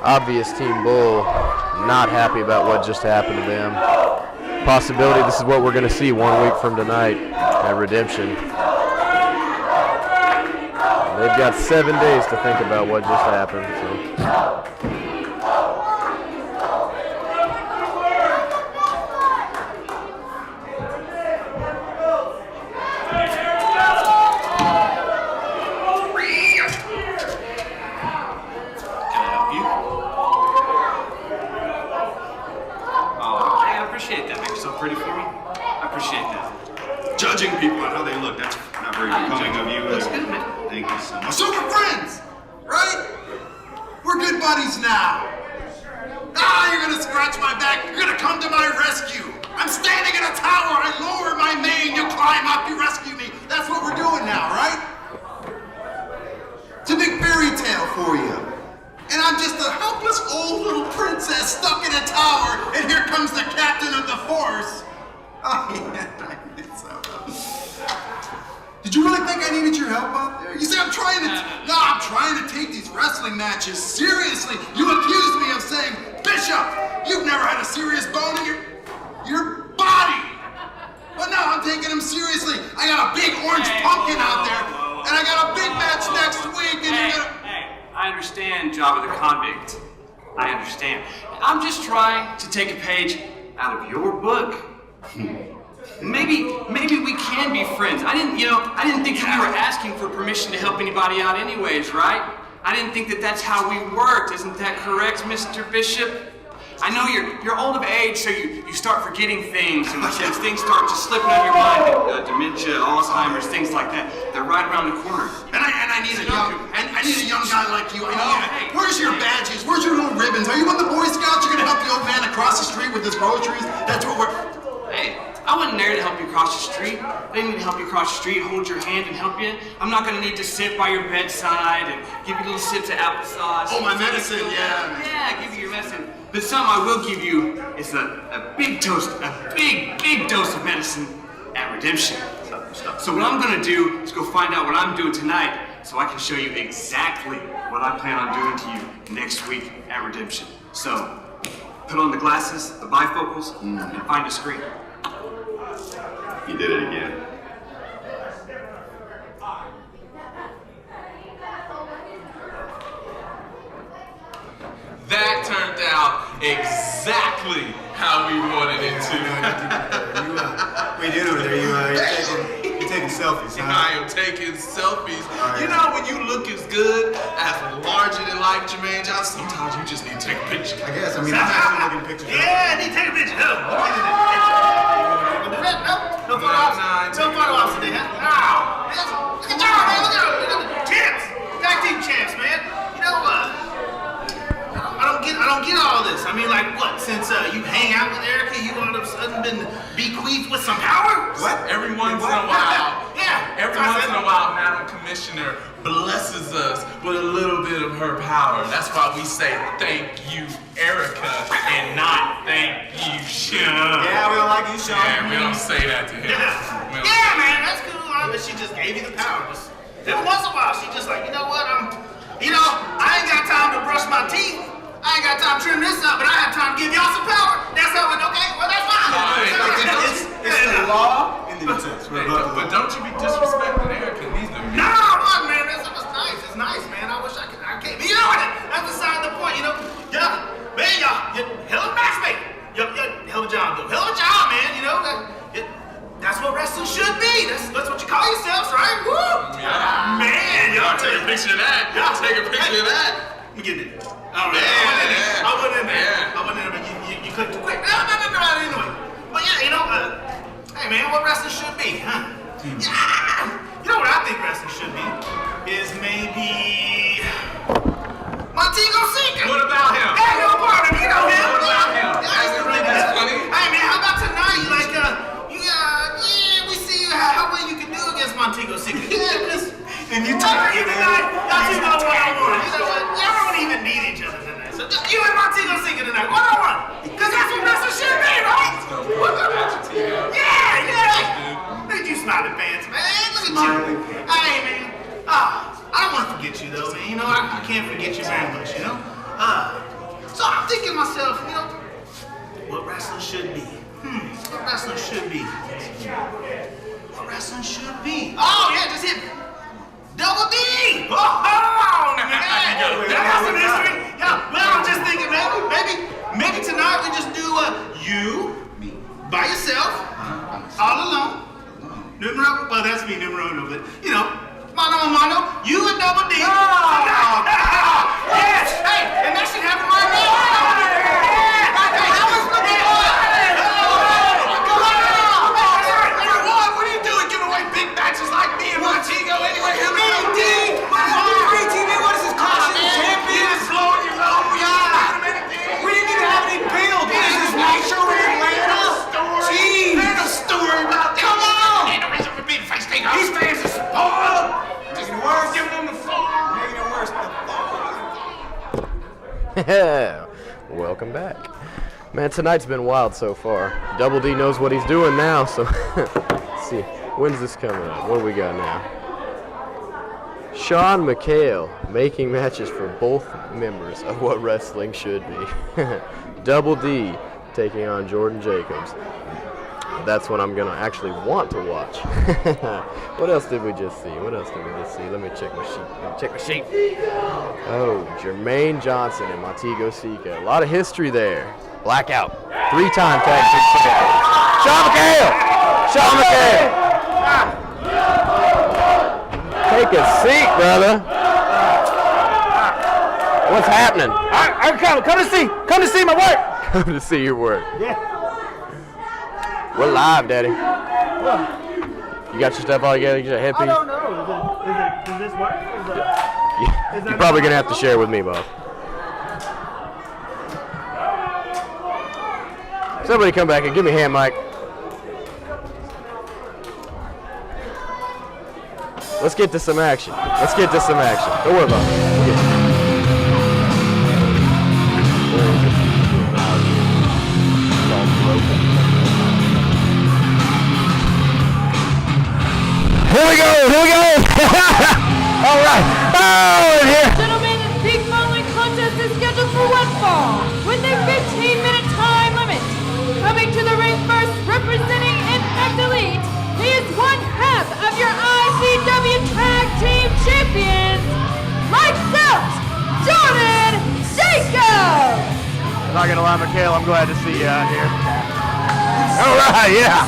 Obvious Team Bull not happy about what just happened to them. Possibility this is what we're going to see 1 week from tonight at Redemption. They've got 7 days to think about what just happened. So. Judging people on how they look, that's not very becoming of you. Looks good, man. Thank you so much. So we're friends, right? We're good buddies now. You're gonna scratch my back. You're gonna come to my rescue. I'm standing in a tower. I lower my mane. You climb up. You rescue me. That's what we're doing now, right? It's a big fairy tale for you. And I'm just a helpless old little princess stuck in a tower. And here comes the captain of the force. Oh, yeah, I did so. Did you really think I needed your help out there? You see, I'm trying to take these wrestling matches seriously. You accused me of saying, Bishop, you've never had a serious bone in your body. But no, I'm taking them seriously. I got a big orange pumpkin out there, and I got a big match next week, and you're gonna... Hey, I understand, Job of the Convict. I understand. I'm just trying to take a page out of your book. Maybe we can be friends. I didn't think that we were asking for permission to help anybody out anyways, right? I didn't think that that's how we worked. Isn't that correct, Mr. Bishop? I know you're old of age, so you start forgetting things, and things start just slipping out of your mind. Dementia, Alzheimer's, things like that. They're right around the corner. And I need a young guy like you. Where's your badges? Where's your little ribbons? Are you in the Boy Scouts? You're gonna help the old man across the street with his groceries? That's what we're... Hey, I wasn't there to help you cross the street. I didn't need to help you cross the street, hold your hand and help you. I'm not gonna need to sit by your bedside and give you little sips of applesauce. Oh, my medicine, yeah. Yeah, give you your medicine. But something I will give you is a big dose of medicine at Redemption. So what I'm gonna do is go find out what I'm doing tonight so I can show you exactly what I plan on doing to you next week at Redemption. So, put on the glasses, the bifocals, and find a screen. You did it again. That turned out exactly how we wanted it to. What are you doing over there? You're taking selfies, huh? I am taking selfies. Right. You know, when you look as good as larger than life Jermaine Johnson, sometimes you just need to take a picture. I guess. I mean, I'm actually looking at pictures. Yeah, I need to take a picture. No photo ops today, huh? Wow. Look at y'all, man. Look at champs. Tag team champs, man. You know, I don't get all this. I mean, like, what? Since you hang out with Erica, you all of a sudden been bequeathed with some power? What? Every once in a while. Yeah. Every once in a while, Madam Commissioner blesses us with a little bit of her power. That's why we say thank you, Erica, and not thank you, Sean. Yeah, we don't like you, Sean. Yeah, we don't say that to him. Yeah, man, that's cool. But she just gave you the power. Just every once in a while, she just like, you know what? I ain't got time to brush my teeth. I ain't got time to trim this up, but I have time to give y'all some power. That's how it. Okay, well that's fine. It's the law and the sense. But don't you be disrespecting Erica. These are No, look, man, it's nice. It's nice, man. I wish I could. But you know what? That's beside the point. Yeah, man, y'all, hell of a match, mate. Hell of a job, though. Hell of a job, man. That's what wrestling should be. That's what you call yourselves, right? Woo! Yeah. Man, y'all take a picture of that. Y'all take a picture of that. Let me get it. All right. I went in there. But you clicked too quick. No, anyway. But yeah, hey man, what wrestling should be, huh? Yeah. You know what I think wrestling should be? Is maybe Montego Seeker. What about him? Hey, no part of him. You know him. What about him? That's funny. Hey man, how about tonight? We see how well you can do against Montego Seeker. And you talk tonight. Y'all two go one-on-one. You know what? Y'all don't even need each other tonight. So just you and Montego Seeker tonight, one-on-one. Because that's what wrestling should be, right? Yeah. Look at you smiling pants, man. Look at you. Hey, man. I don't want to forget you, though, man. I can't forget you very much, So I'm thinking to myself, what wrestling should be. What wrestling should be. What wrestling should be. Oh, yeah, just hit Double D! Oh, man! That's some history. Yeah, well, I'm just thinking, maybe tonight we just do you by yourself, all alone. Numero, well, that's me, numero uno, but mano a mano, you and Double D. Yes! Hey, and that should happen right now. What are you doing giving away big matches like me and Montego anyway? What is this costume champion? You're slowing your load. We didn't even have any build. What is this nitro in Atlanta? Jeez. There's no story about that. Come on. Ain't no reason for me to face things. These fans are spoiled. Making it worse. Giving them the phone. Making it worse. Welcome back. Man, tonight's been wild so far. Double D knows what he's doing now, so let's see. When's this coming up? What do we got now? Sean McHale making matches for both members of what wrestling should be. Double D taking on Jordan Jacobs. That's what I'm going to actually want to watch. What else did we just see? Let me check my sheet. Oh, Jermaine Johnson and Montego Seeker. A lot of history there. Blackout. 3-time tag team champion. Sean McHale. Take a seat, brother. What's happening? I'm coming. Come to see my work. Come to see your work. Yeah. We're live, Daddy. You got your stuff all together? You got your headpiece? I don't know. Does this work? You're probably gonna have to share with me, Bob. Somebody come back and give me a hand, Mike. Let's get to some action. Don't worry about it. Here we go. All right. Oh, and here. Gentlemen, this big following contest is scheduled for one fall with a 15-minute time limit. Coming to the ring first, representing Impact Elite, he is one half of your IZW Tag Team Champions, myself, Jordan Jacobs. Not gonna lie, McHale, I'm glad to see you out here. All right, yeah.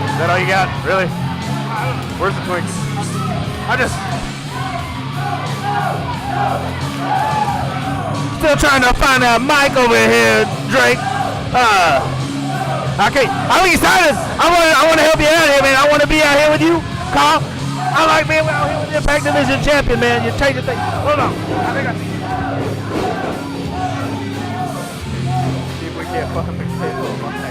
Is that all you got? Really? Where's the Twinkie? Still trying to find that mic over here, Drake. Okay, I'm excited. I want to help you out here, man. I want to be out here with you, Carl. I like being out here with the Impact Division champion, man. You're changing things. Hold on. See if we can't find McHale.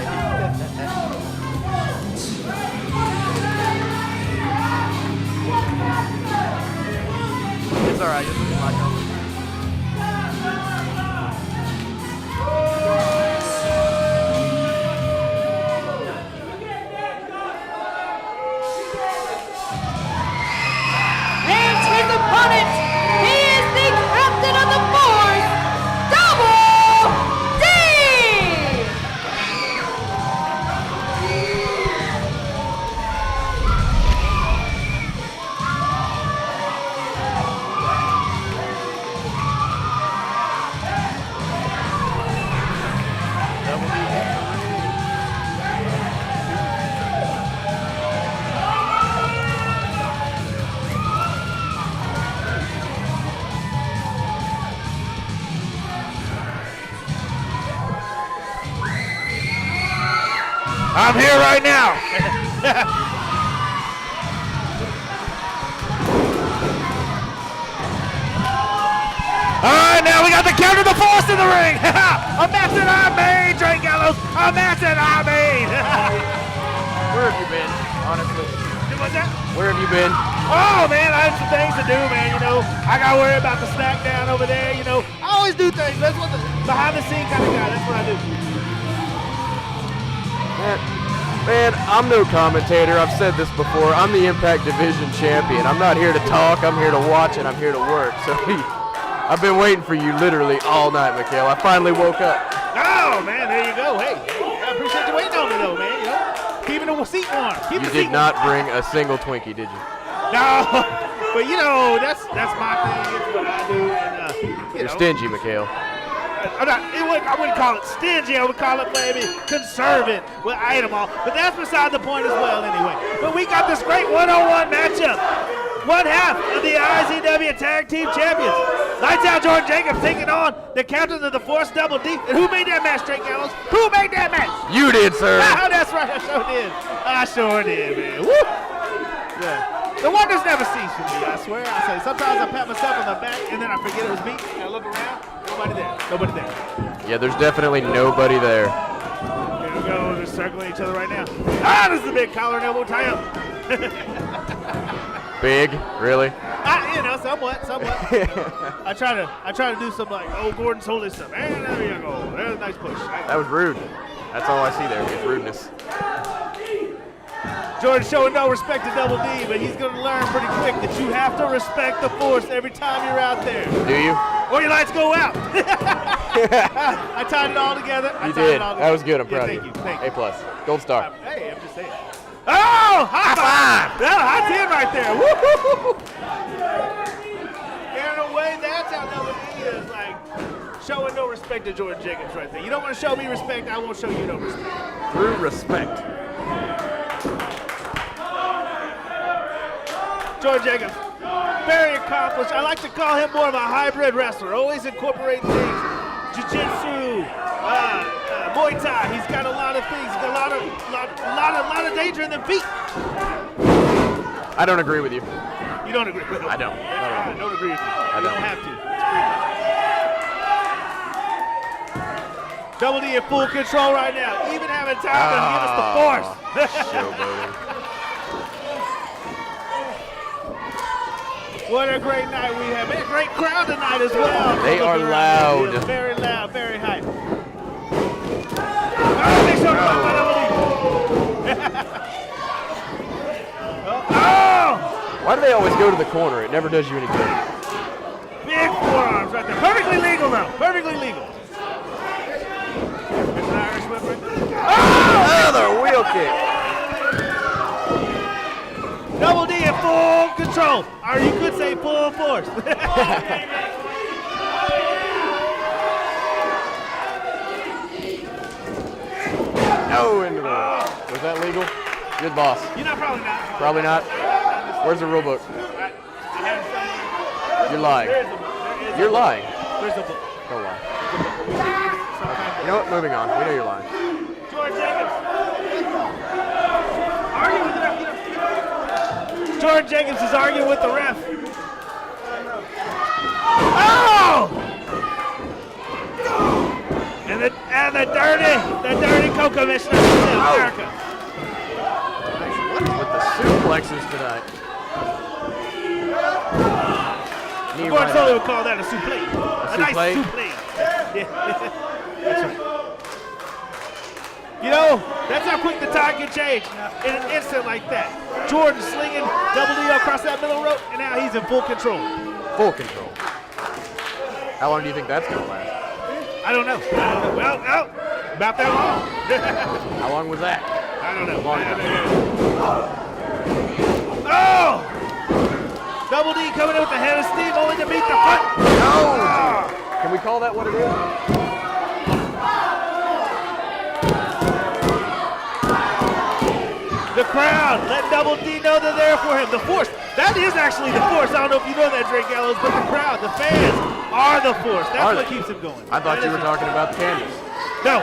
I'm here right now. All right, now we got the counter the force in the ring. A match that I made, Drake Gallows. A match that I made. Where have you been, honestly? What's that? Where have you been? Oh, man, I had some things to do, man. You know, I got to worry about the snack down over there. You know, I always do things. That's what the behind-the-scene kind of guy. That's what I do. Man, I'm no commentator. I've said this before. I'm the Impact Division champion. I'm not here to talk. I'm here to watch, and I'm here to work. So I've been waiting for you literally all night, Mikhail. I finally woke up. Oh, man, there you go. Hey, I appreciate you waiting on me, though, man. You know, keeping the seat warm. You did not bring a single Twinkie, did you? No, but you know, that's my thing. It's what I do. And, You're stingy, Mikhail. I wouldn't call it stingy. I would call it maybe conservative. Well, I ate them all. But that's beside the point as well anyway. But we got this great one-on-one matchup. One half of the IZW Tag Team Champions. Lights Out Jordan Jacobs taking on the captain of the Force Double D. And who made that match, Drake Gallows? Who made that match? You did, sir. That's right. I sure did, man. Woo! Yeah. The wonders never cease for me, I swear. I say sometimes I pat myself on the back and then I forget it was me. And I look around, nobody there. Yeah, there's definitely nobody there. Here we go, they're circling each other right now. This is a big collar and elbow tie up. Big, really? You know, somewhat. I try to do some like old Gordon Solie stuff. And there you go. There's a nice push. That was rude. That's all I see there is rudeness. Jordan showing no respect to Double D, but he's going to learn pretty quick that you have to respect the Force every time you're out there. Do you? Or your lights go out. I tied it all together. You did. That was good. I'm proud of you. Thank you. A+. Gold star. Hey, I'm just saying. Oh, high five. High 10 right there. Woo-hoo-hoo. In a way, that's how Double D is, like showing no respect to Jordan Jacobs right there. You don't want to show me respect, I won't show you no respect. Through respect. Jordan Jacobs, very accomplished. I like to call him more of a hybrid wrestler, always incorporating things. Jiu-jitsu, Muay Thai. He's got a lot of things. He's got a lot of danger in the feet. I don't agree with you. You don't agree with him? I don't. I don't agree with you. I don't have to. Double D in full control right now. Even having time to give us the force. Showboating. What a great night we have. A great crowd tonight as well. They are loud. Very loud, very high. Big shoulder block by Double D. Why do they always go to the corner? It never does you any good. Big forearms right there. Perfectly legal now. Perfectly legal. There's an Irish whip right there. Another wheel kick. Double D in full control. Or you could say full force. No, into the. Was that legal? Good boss. You know, probably not. Probably not. Where's the rule book? You're lying. You're lying. There's a book. Don't lie. You know what? Moving on. We know you're lying. George Jacobs. Arguing with the ref. George Jacobs is arguing with the ref. Oh! And the dirty co-commissioner of America. What is with the suplexes tonight? Gordon Solie would call that a souffle. A nice souffle. Yeah. That's right. You know, that's how quick the tide can change in an instant like that. Jordan slinging Double D across that middle rope, and now he's in full control. Full control. How long do you think that's going to last? I don't know. Well, about that long. How long was that? I don't know. Long enough. Oh! Double D coming in with the head of steam, only to beat the foot. No! Can we call that what it is? The crowd, let Double D know they're there for him. The Force, that is actually the Force. I don't know if you know that, Drake Gallows, but the crowd, the fans are the Force. That's what keeps him going. I thought you were talking about the candles. No.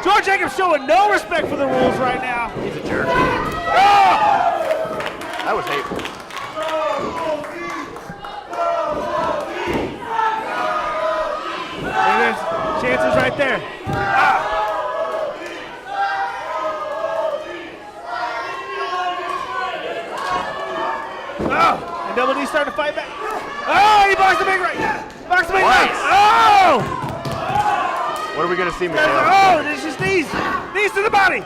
George Jacobs showing no respect for the rules right now. He's a jerk. Oh! That was hateful. There's chances right there. Oh, and Double D starting to fight back. Oh, he boxed the big right. Boxed the big right. Oh! What are we gonna see, Michelle? Oh, this is knees. Knees to the body.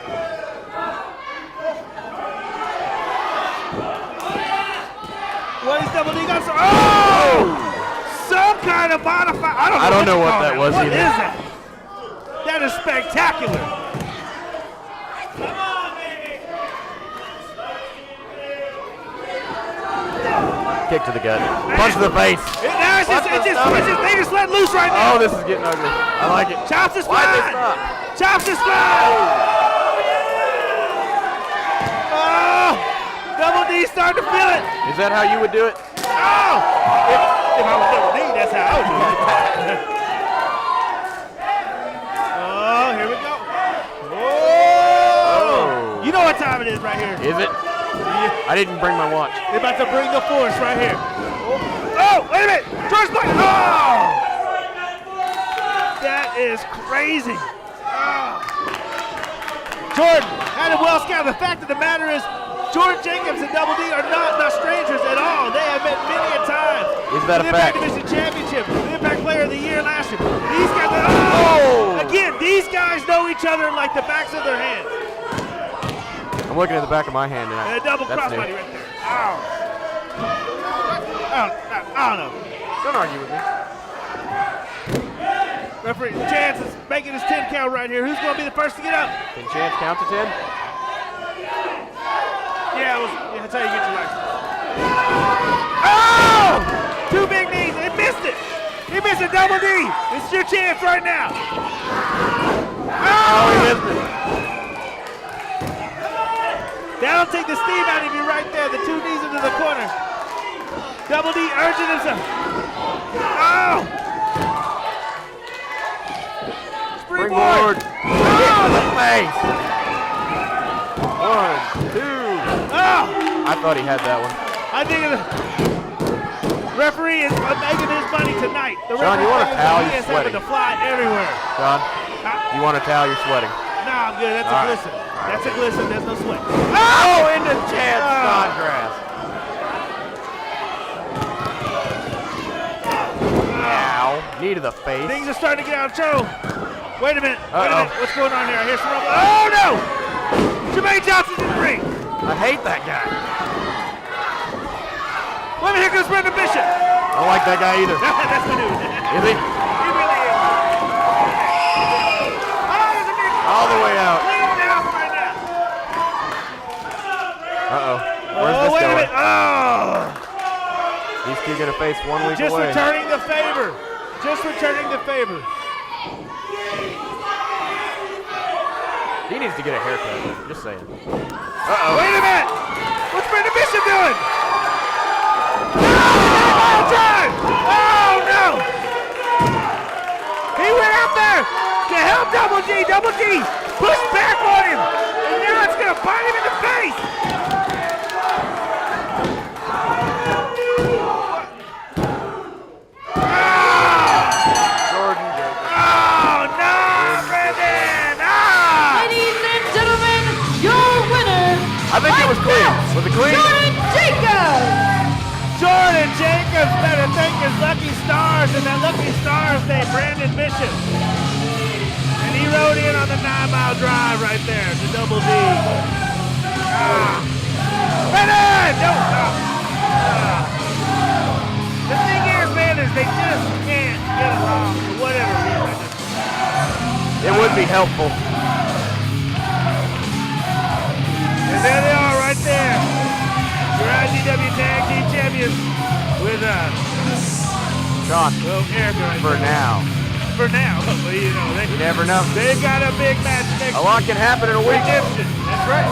What is Double D got? Oh! Some kind of modifier. I don't know what that was either. What is that? That is spectacular. Kick to the gut. Punch to the face. They just let loose right now. Oh, this is getting ugly. I like it. Chops his spine. Chops his spine. Oh, Double D starting to feel it. Is that how you would do it? Oh, if I was Double D, that's how I would do it. Oh, here we go. Oh. You know what time it is right here. Is it? I didn't bring my watch. They're about to bring the force right here. Oh, wait a minute. George Blake. Oh! That is crazy. Oh. Jordan had it well scouted. The fact of the matter is, George Jacobs and Double D are not strangers at all. They have met many a time. Is that a fact? The Impact Division Championship, the Impact Player of the Year last year. These guys, oh! Again, these guys know each other like the backs of their hands. I'm looking at the back of my hand and a double crossbody right there. Ow. I don't know. Don't argue with me. Referee Chance is making his 10 count right here. Who's going to be the first to get up? Can Chance count to 10? Yeah, that's how you get your license. Oh! Two big knees. He missed it. He missed a Double D. It's your chance right now. Oh, he missed it. That'll take the steam out of you right there. The two knees into the corner. Double D urging himself. Oh! Springboard. Oh, the face. 1, 2. Oh! I thought he had that one. I think the referee is making his money tonight. The Sean, you want a towel? You're sweating. To fly everywhere. Sean, you want a towel? You're sweating. Nah, I'm good. That's a glisten. That's a glisten. There's no sweat. Oh, into Chance Snodgrass. Ow. Knee to the face. Things are starting to get out of control. Wait a minute. Wait a minute. What's going on here? I hear some rumble. Oh, no! Jermaine Johnson's in the ring. I hate that guy. Wait a minute. Here comes Brendan Bishop. I don't like that guy either. That's the dude. Is he? He really is. Oh, there's a big all the way out. Uh-oh. Where's this wait going? a minute. Oh! These two gonna face 1 week Just away. returning the favor. Just returning the favor. He needs to get a haircut. Just saying. Uh-oh. Wait a minute. What's Brendan Bishop doing? No! Time! Oh, no! He went out there to help Double D. Double D pushed back on him. And now it's going to bite him in the face. I think it was clean. Was it clean? Jordan Jacobs! Jordan Jacobs better thank his lucky stars, and that lucky stars named Brandon Bishop. And he rode in on the 9-mile drive right there to Double D. The thing is, man, is they just can't get along for whatever reason. It would be helpful. And there they are right there. Your IZW Tag Team Champions with Sean, Erica right for there. now. For now. But you know, You never know. They've got a big match next A lot can happen in a week. Redemption. That's right.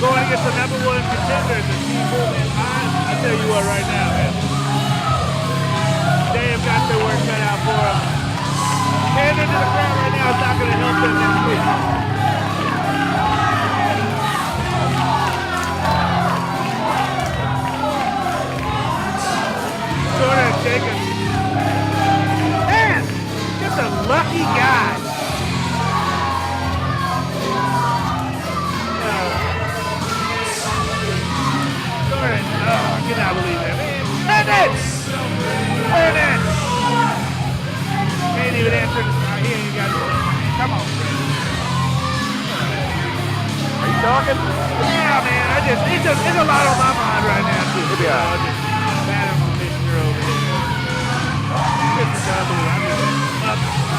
Going against the #1 contenders, the Team Movement. I tell you what right now, man. They have got their work cut out for them. got to do it. Come on. Are you talking? Yeah, man. It's a lot on my mind right now, too. It'll be all right. Just batting on this year over here. Mr. W, I'm just up.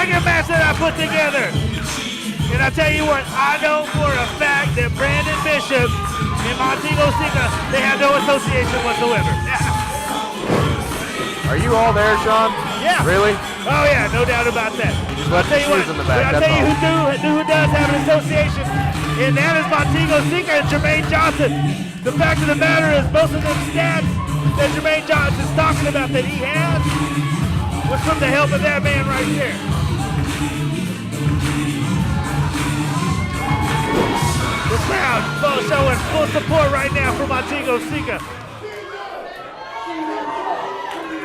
second match that I put together. And I tell you what, I know for a fact that Brandon Bishop and Montego, they have no association whatsoever. Are you all there, Sean? Yeah. Really? Oh yeah, no doubt about that. You just left the shoes in the back, I'll tell you who does have an association, and that is Montego and Jermaine Johnson. The fact of the matter is most of them stats that Jermaine Johnson's talking about that he has was from the help of that man right there. The crowd showing full support right now for Montego Sika.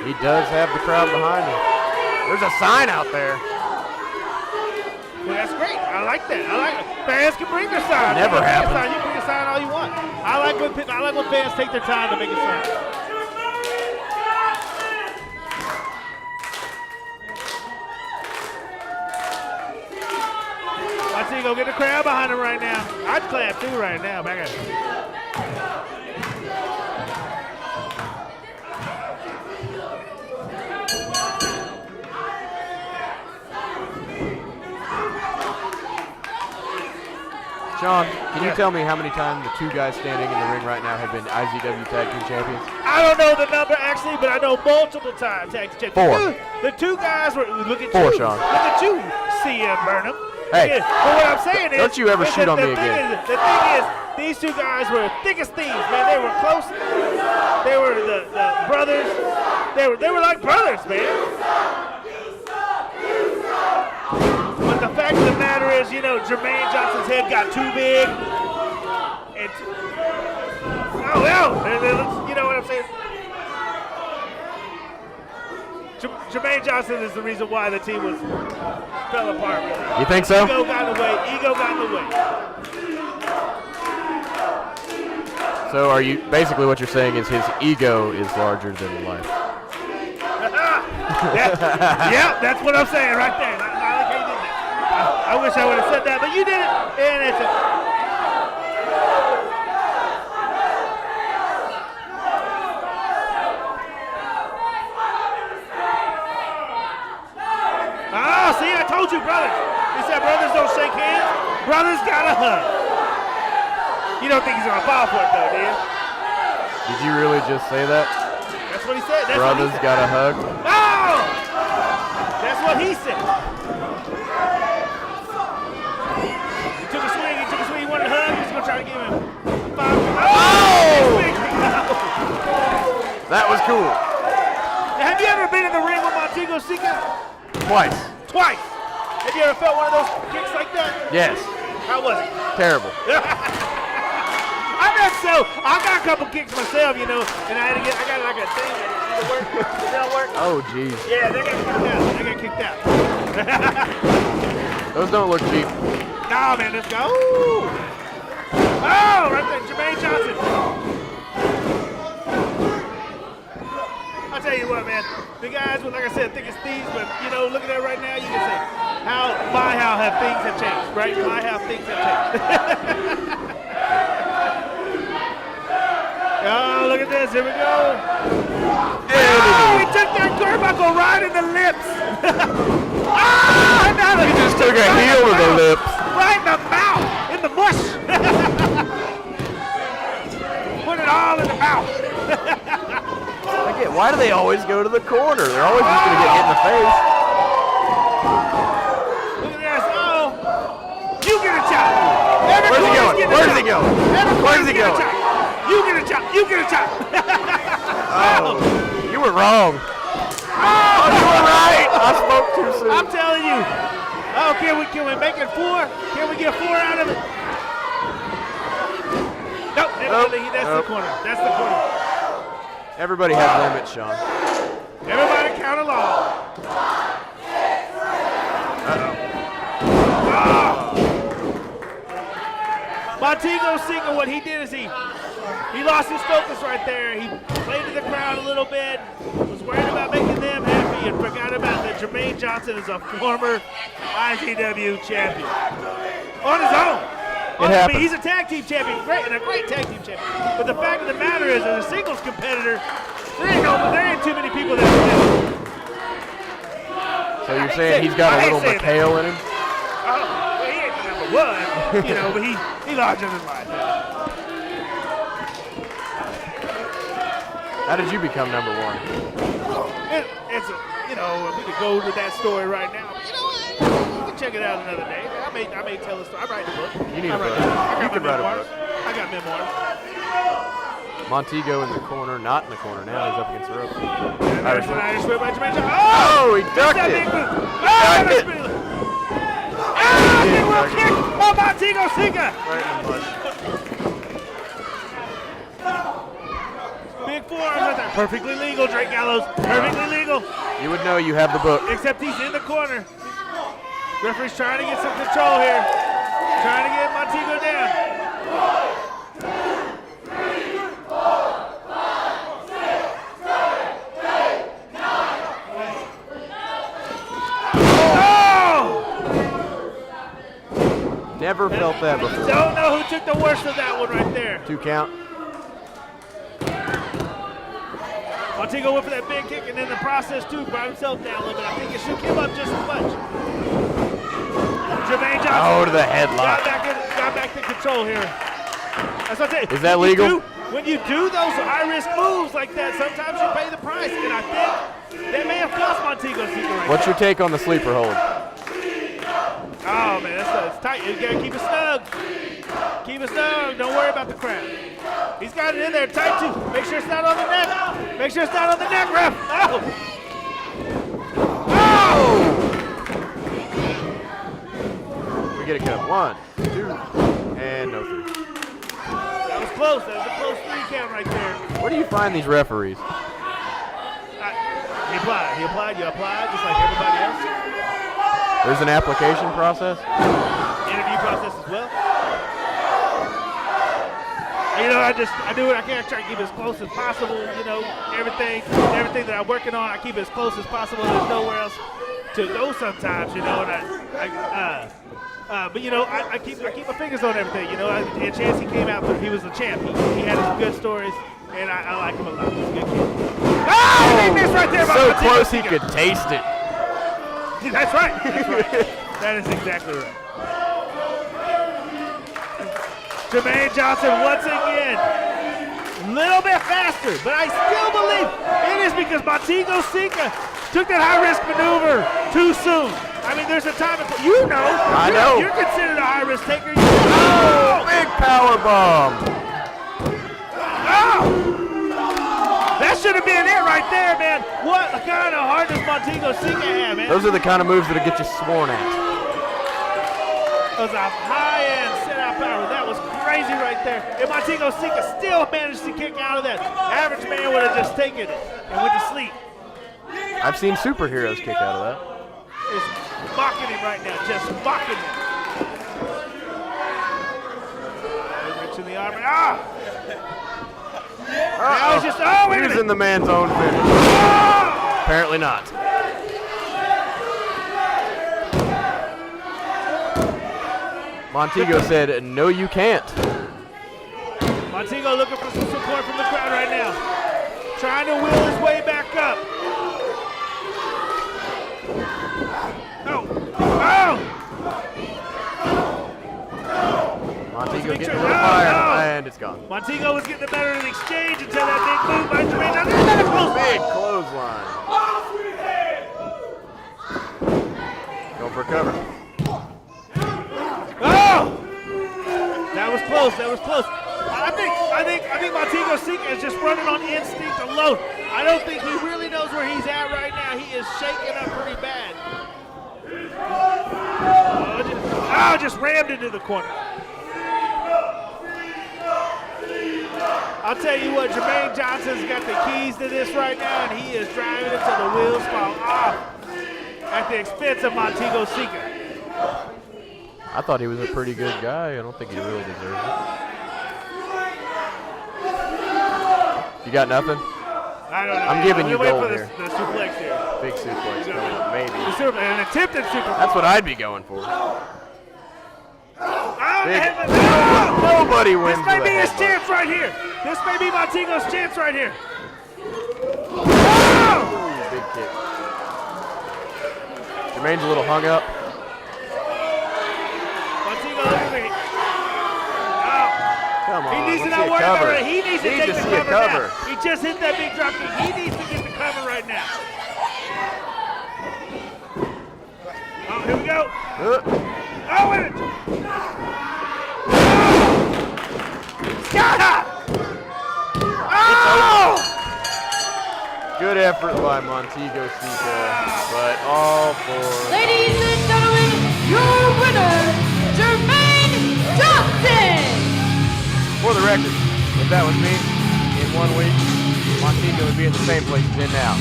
He does have the crowd behind him. There's a sign out there. Well, that's great. I like that. I like it. Fans can bring their sign. Never happens. You bring a sign all you want. I like when fans take their time to make a sign. Montego, get the crowd behind him right now. I'd clap too right now. Back at Sean, can you tell me how many times the two guys standing in the ring right now have been IZW Tag Team Champions? I don't know the number actually, but I know multiple times Tag Team Champions. 4. The two guys were, look at 4, you. Sean. Look at you, CM Burnham. Hey. But what I'm saying is, Don't you ever shoot on me again. The thing is, these two guys were thick as thieves, man. They were close. They were the brothers. They were like brothers, man. But the fact of the matter is, you know, Jermaine Johnson's head got too big. And you know what I'm saying? Jermaine Johnson is the reason why the team fell apart. Really. You think so? Ego got in the way. Ego got in the way. So are you basically what you're saying is his ego is larger than life? Yeah, that's what I'm saying right there. I like how you did that. I wish I would have said that, but you did it, and it's a. Oh, see, I told you, brothers. He said brothers don't shake hands. Brothers got a hug. You don't think he's gonna fall for it, though, do you? Did you really just say that? That's what he said. That's Brothers what he said. got a hug? Oh! That's what he said. He took a swing. He wanted a hug. He's going to try to give him 5. Oh! That was cool. Now, have you ever been in the ring with Montego Sika? Twice. Have you ever felt one of those kicks like that? Yes. How was it? Terrible. I got a couple kicks myself, you know, and I got like a thing that either work, it don't work. Oh, geez. Yeah, they got kicked out. Those don't look cheap. Nah, man, let's go. Ooh. Oh, right there, Jermaine Johnson. I'll tell you what, man. The guys were, like I said, thick as thieves, but, you know, looking at it right now, you can say, how have things have changed, right? How things have changed. Oh, look at this. Here we go. Oh, he took that turnbuckle right in the lips. Now He just took a heel to the lips. Right in the mouth. In the mush. Put it all in the mouth. Why do they always go to the corner? They're always just going to get hit in the face. Look at this. Oh. You get a chop. Where's he going? Where's he going? Where's he going? You get a chop. You get a chop. Oh, you were wrong. Oh, you were right. I spoke too soon. I'm telling you. Oh, can we make it 4? Can we get 4 out of it? Nope. That's the corner. That's the corner. Everybody has limits, Sean. Everybody count along. Montego Sika, what he did is he lost his focus right there. He played to the crowd a little bit, was worried about making them happy, and forgot about that Jermaine Johnson is a former IZW champion. On his own. I mean, he's a tag team champion, and a great tag team champion. But the fact of the matter is, as a singles competitor, there ain't too many people that can do it. So you're saying he's got a little McHale in him? Well, he ain't the number 1, you know, but he larger than life. How did you become number 1? It's a, you know, we could go to that story right now. But you know what? We can check it out another day. I may tell a story. I write a book. You need a book. You could write a book. I got memoirs. Montego in the corner, not in the corner now. He's up against the rope. Irish whip by Jermaine Johnson. Oh, he ducked it. Ducked it. Big wheel kick. Oh, Montego Sika. Right in the bush. Big forearms right there. Perfectly legal, Drake Gallows. Perfectly legal. You would know you have the book. Except he's in the corner. Referee's trying to get some control here. Trying to get Montego down. Never felt that before. Don't know who took the worst of that one right there. 2 count. Montego went for that big kick, and in the process, too, brought himself down a little bit. I think it shook him up just as much. Jermaine Johnson. Oh, to the headlock. Got back to control here. That's what I'm saying. Is that legal? When you do those high-risk moves like that, sometimes you pay the price, and I think that may have cost Montego Sika right What's now. your take on the sleeper hold? Oh, man, it's tight. You got to keep it snug. Keep it snug. Don't worry about the crowd. He's got it in there tight, too. Make sure it's not on the neck. Make sure it's not on the neck, ref. Oh! Oh! We get a count. 1, 2, and no 3. That was close. That was a close 3 count right there. Where do you find these referees? He applied. You applied just like everybody else. There's an application process? Interview process as well. You know, I do it. I can't try to keep it as close as possible. You know, everything that I'm working on, I keep it as close as possible. There's nowhere else to go sometimes. You know, and but you know, I keep my fingers on everything. You know, and Chance, he came out. He was a champ. He had some good stories, and I like him a lot. He's a good kid. Oh, he missed right there. So close he could taste it. That's right. That's right. That is exactly right. Jermaine Johnson once again, a little bit faster, but I still believe it is because Montego Sika took that high-risk maneuver too soon. I mean, there's a time, you know. I know. You're considered a high-risk taker. Oh, big power bomb. Oh! That should have been it right there, man. What kind of heart does Montego Sika have, man? Those are the kind of moves that'll get you sworn at. That was a high-end sit-out power. That was crazy right there. And Montego Sika still managed to kick out of that. Average man would have just taken it and went to sleep. I've seen superheroes kick out of that. It's mocking him right now, just mocking him. Rich in the arm. Ah! Now he's just, oh, wait a minute. Using the man's own finish. Oh! Apparently not. Montego said, no, you can't. Montego looking for some support from the crowd right now. Trying to wheel his way back up. Oh! Oh! Montego getting a little fire, and it's gone. Montego was getting the better of the exchange until that big move by Jermaine Johnson. Another clothesline. Big clothesline. Going for a cover. Oh! That was close. That was close. I think Montego Sika is just running on instinct alone. I don't think he really knows where he's at right now. He is shaking up pretty bad. Just rammed into the corner. I'll tell you what, Jermaine Johnson's got the keys to this right now, and he is driving it till the wheels fall off at the expense of Montego Sika. I thought he was a pretty good guy. I don't think he really deserves it. You got nothing? I don't know. I'm giving you gold for here. The suplex here. Big suplex, maybe. An attempted suplex. That's what I'd be going for. Nobody wins. This may be his chance right here. This may be Montego's chance right here. Oh! Big kick. Jermaine's a little hung up. Montego, look at me. Come on. He needs to not worry about it. He needs to take the cover now. He just hit that big drop kick. He needs to get the cover right now. Oh, here we go. Oh, wait a minute. Oh! Good effort by Montego Sika, but all for... Ladies and gentlemen, your winner, Jermaine Johnson! For the record, if that was me, in 1 week, Montego would be in the same place he's in now.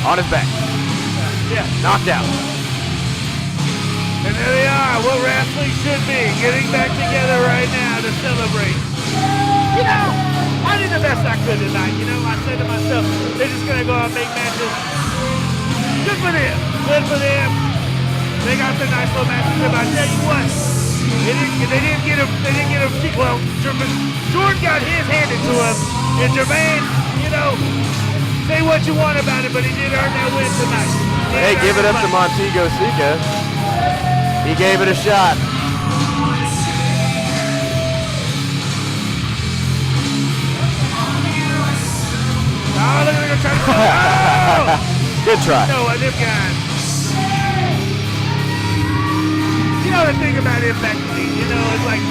On his back. Yeah. Knocked out. And there they are, what wrestling should be, getting back together right now to celebrate. You know, I did the best I could tonight. You know, I said to myself, they're just going to go out and make matches. Good for them. Good for them. They got their nice little matches. But I tell you what, they didn't get him. Well, Jordan got his handed to him. And Jermaine, you know, say what you want about it, but he did earn that win tonight. Hey, give it up to Montego Sika. He gave it a shot. Oh, look at him trying to oh! Good try. No, them guys. know, the thing about Impact Elite, you know, it's like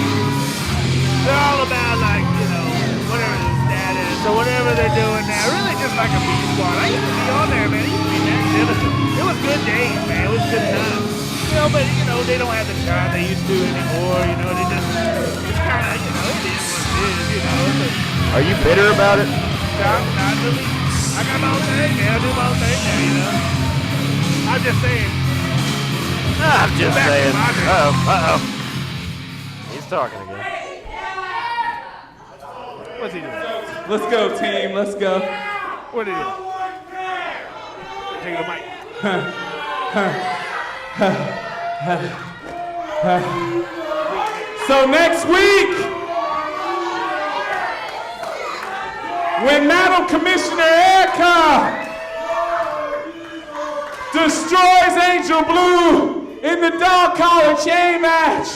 they're all about like, you know, whatever the status or whatever they're doing now. Really just like a B squad. I used to be on there, man. It used to be magnificent. It was good days, man. It was good times. You know, but you know, they don't have the shine they used to anymore. You know, they it's kind of, you know, it is what it is. You know. Are you bitter about it? Not really. I got my own thing, man. I do my own thing now, you know. I'm just saying. I'm just saying. Uh-oh. He's talking again. What's he doing? Let's go, team. Let's go. What did he do? Take the mic. So next week, when Madam Commissioner Erica destroys Angel Blue in the dog collar chain match,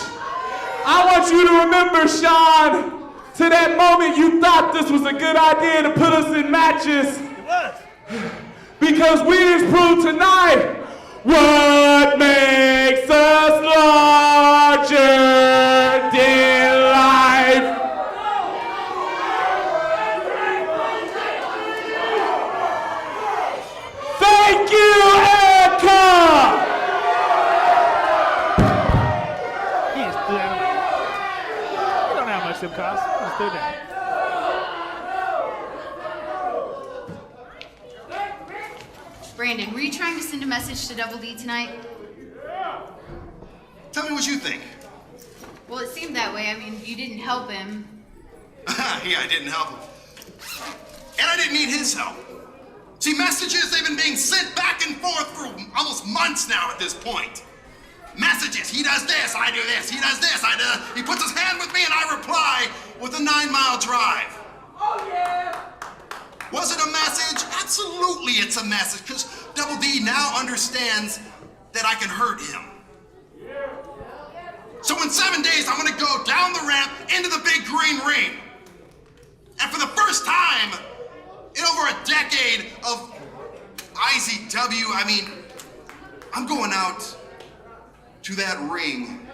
I want you to remember, Sean, to that moment you thought this was a good idea to put us in matches. It was. Because we just proved tonight what makes us larger than life. Thank you, Erica! He just threw that. You don't know how much them cost. He just threw that. Brandon, were you trying to send a message to Double D tonight? Tell me what you think. Well, it seemed that way. I mean, you didn't help him. Yeah, I didn't help him. And I didn't need his help. See, messages, they've been being sent back and forth for almost months now at this point. Messages, he does this, I do this, he does this, I do. He puts his hand with me and I reply with a 9-mile drive. Oh, yeah. Was it a message? Absolutely it's a message, because Double D now understands that I can hurt him. So in 7 days, I'm gonna go down the ramp into the big green ring. And for the first time in over a decade of IZW, I mean, I'm going out to that ring,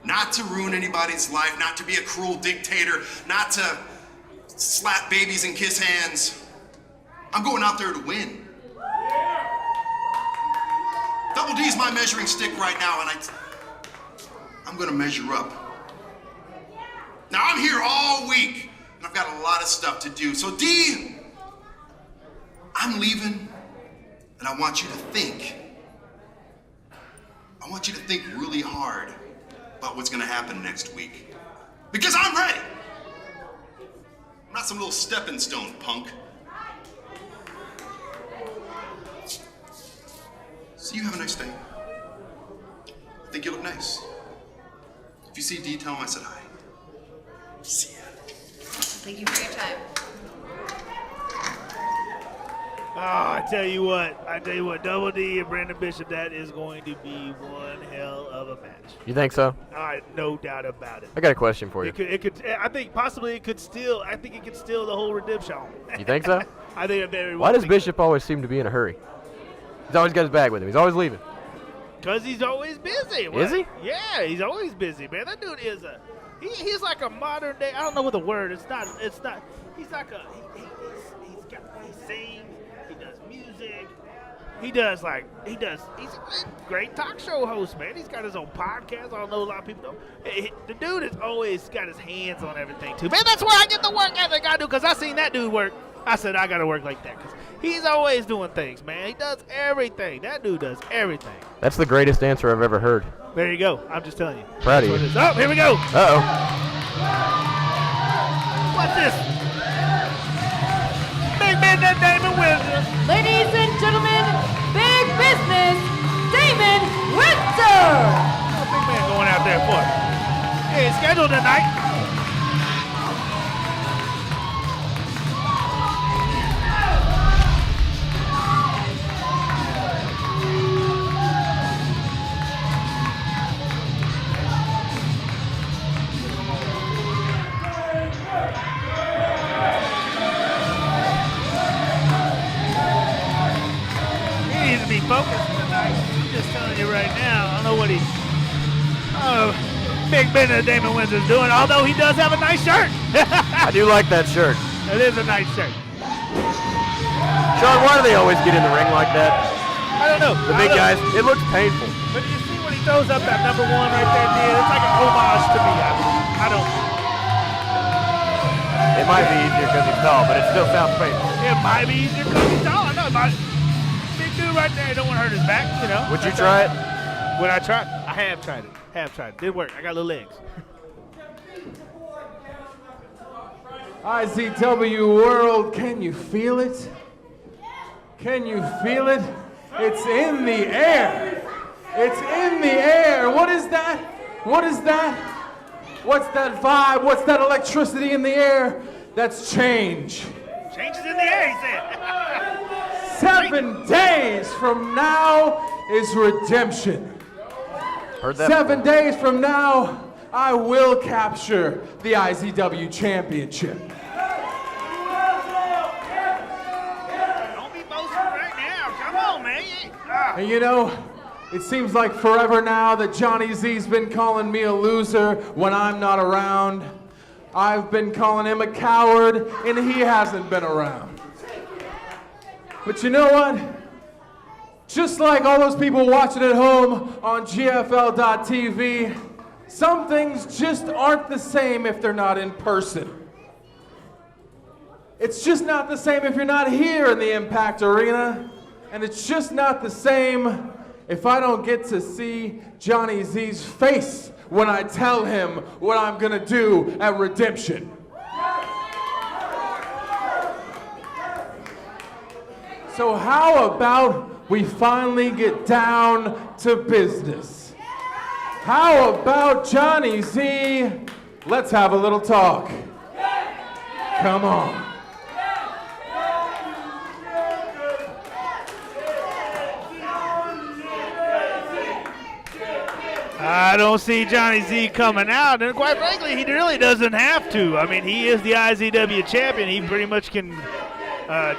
not to ruin anybody's life, not to be a cruel dictator, not to slap babies and kiss hands. I'm going out there to win. Double D's my measuring stick right now, and I'm gonna measure up. Now I'm here all week, and I've got a lot of stuff to do. So D, I'm leaving, and I want you to think. I want you to think really hard about what's gonna happen next week. Because I'm ready. I'm not some little stepping stone punk. So you have a nice day. I think you look nice. If you see D, tell him I said hi. See ya. Thank you for your time. Oh, I tell you what, Double D and Brandon Bishop, that is going to be one hell of a match. You think so? No doubt about it. I got a question for you. It could. I think possibly it could steal. I think it could steal the whole redemption. You think so? I think it very well. Why does Bishop always seem to be in a hurry? He's always got his bag with him. He's always leaving. Because he's always busy. Is he? Yeah, he's always busy, man. That dude is he's like a modern day. I don't know what the word. It's not. He's like a. He sings. He does music. He's a great talk show host, man. He's got his own podcast. I don't know a lot of people know. The dude has always got his hands on everything, too. Man, that's where I get the work ethic I do, because I seen that dude work. I said, I got to work like that, because he's always doing things, man. He does everything. That dude does everything. That's the greatest answer I've ever heard. There you go. I'm just telling you. Proud of you. Oh, here we go. Uh-oh. What's this? Big business, Damon Windsor. Ladies and gentlemen, big business, Damon Windsor. What's big man going out there for? Hey, it's scheduled tonight. Focused tonight. I'm just telling you right now. I don't know what he's think Ben Damon Windsor's doing, although he does have a nice shirt. I do like that shirt. It is a nice shirt. Sean, why do they always get in the ring like that? I don't know. The big guys, it looks painful. But you see when he throws up that number 1 right there, dude, it's like a homage to me. I don't. It might be easier because he's tall, but it still sounds painful. It might be easier because he's tall. I know. Big dude right there, don't want to hurt his back, you know. Would you try it? Would I try it? I have tried it. Did work. I got little legs. IZW World, can you feel it? Can you feel it? It's in the air. It's in the air. What is that? What is that? What's that vibe? What's that electricity in the air? That's change. Change is in the air, he said. 7 days from now is redemption. Heard that 7 before. days from now, I will capture the IZW Championship. Don't be boasting right now. Come on, man. And you know, it seems like forever now that Johnny Z's been calling me a loser when I'm not around. I've been calling him a coward, and he hasn't been around. But you know what? Just like all those people watching at home on GFL.TV, some things just aren't the same if they're not in person. It's just not the same if you're not here in the Impact Arena. And it's just not the same if I don't get to see Johnny Z's face when I tell him what I'm gonna do at Redemption. So how about we finally get down to business? How about Johnny Z? Let's have a little talk. Come on. I don't see Johnny Z coming out, and quite frankly, he really doesn't have to. I mean, he is the IZW champion. He pretty much can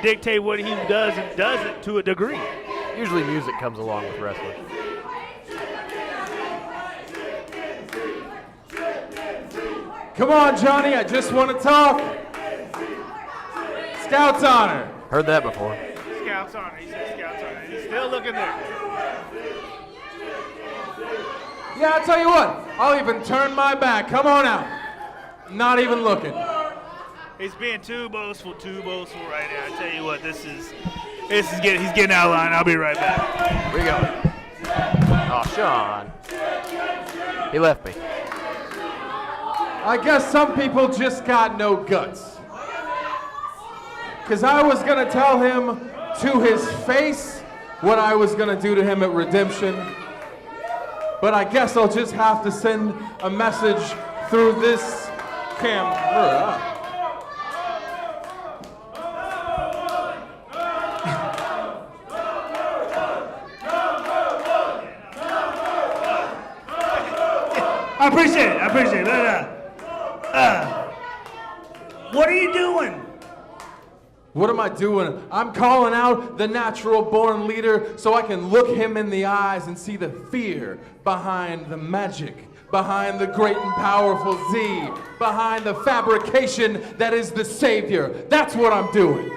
dictate what he does and doesn't to a degree. Usually music comes along with wrestling. Come on, Johnny, I just want to talk. Scout's honor. Heard that before. Scout's honor. He said Scout's honor. He's still looking there. Yeah, I'll tell you what, I'll even turn my back. Come on out. Not even looking. He's being too boastful right now. I tell you what, he's getting out of line. I'll be right back. Where you going? Oh, Sean. He left me. I guess some people just got no guts. Because I was going to tell him to his face what I was going to do to him at Redemption. But I guess I'll just have to send a message through this camera. I appreciate it. What are you doing? What am I doing? I'm calling out the natural born leader so I can look him in the eyes and see the fear behind the magic, behind the great and powerful Z, behind the fabrication that is the savior. That's what I'm doing.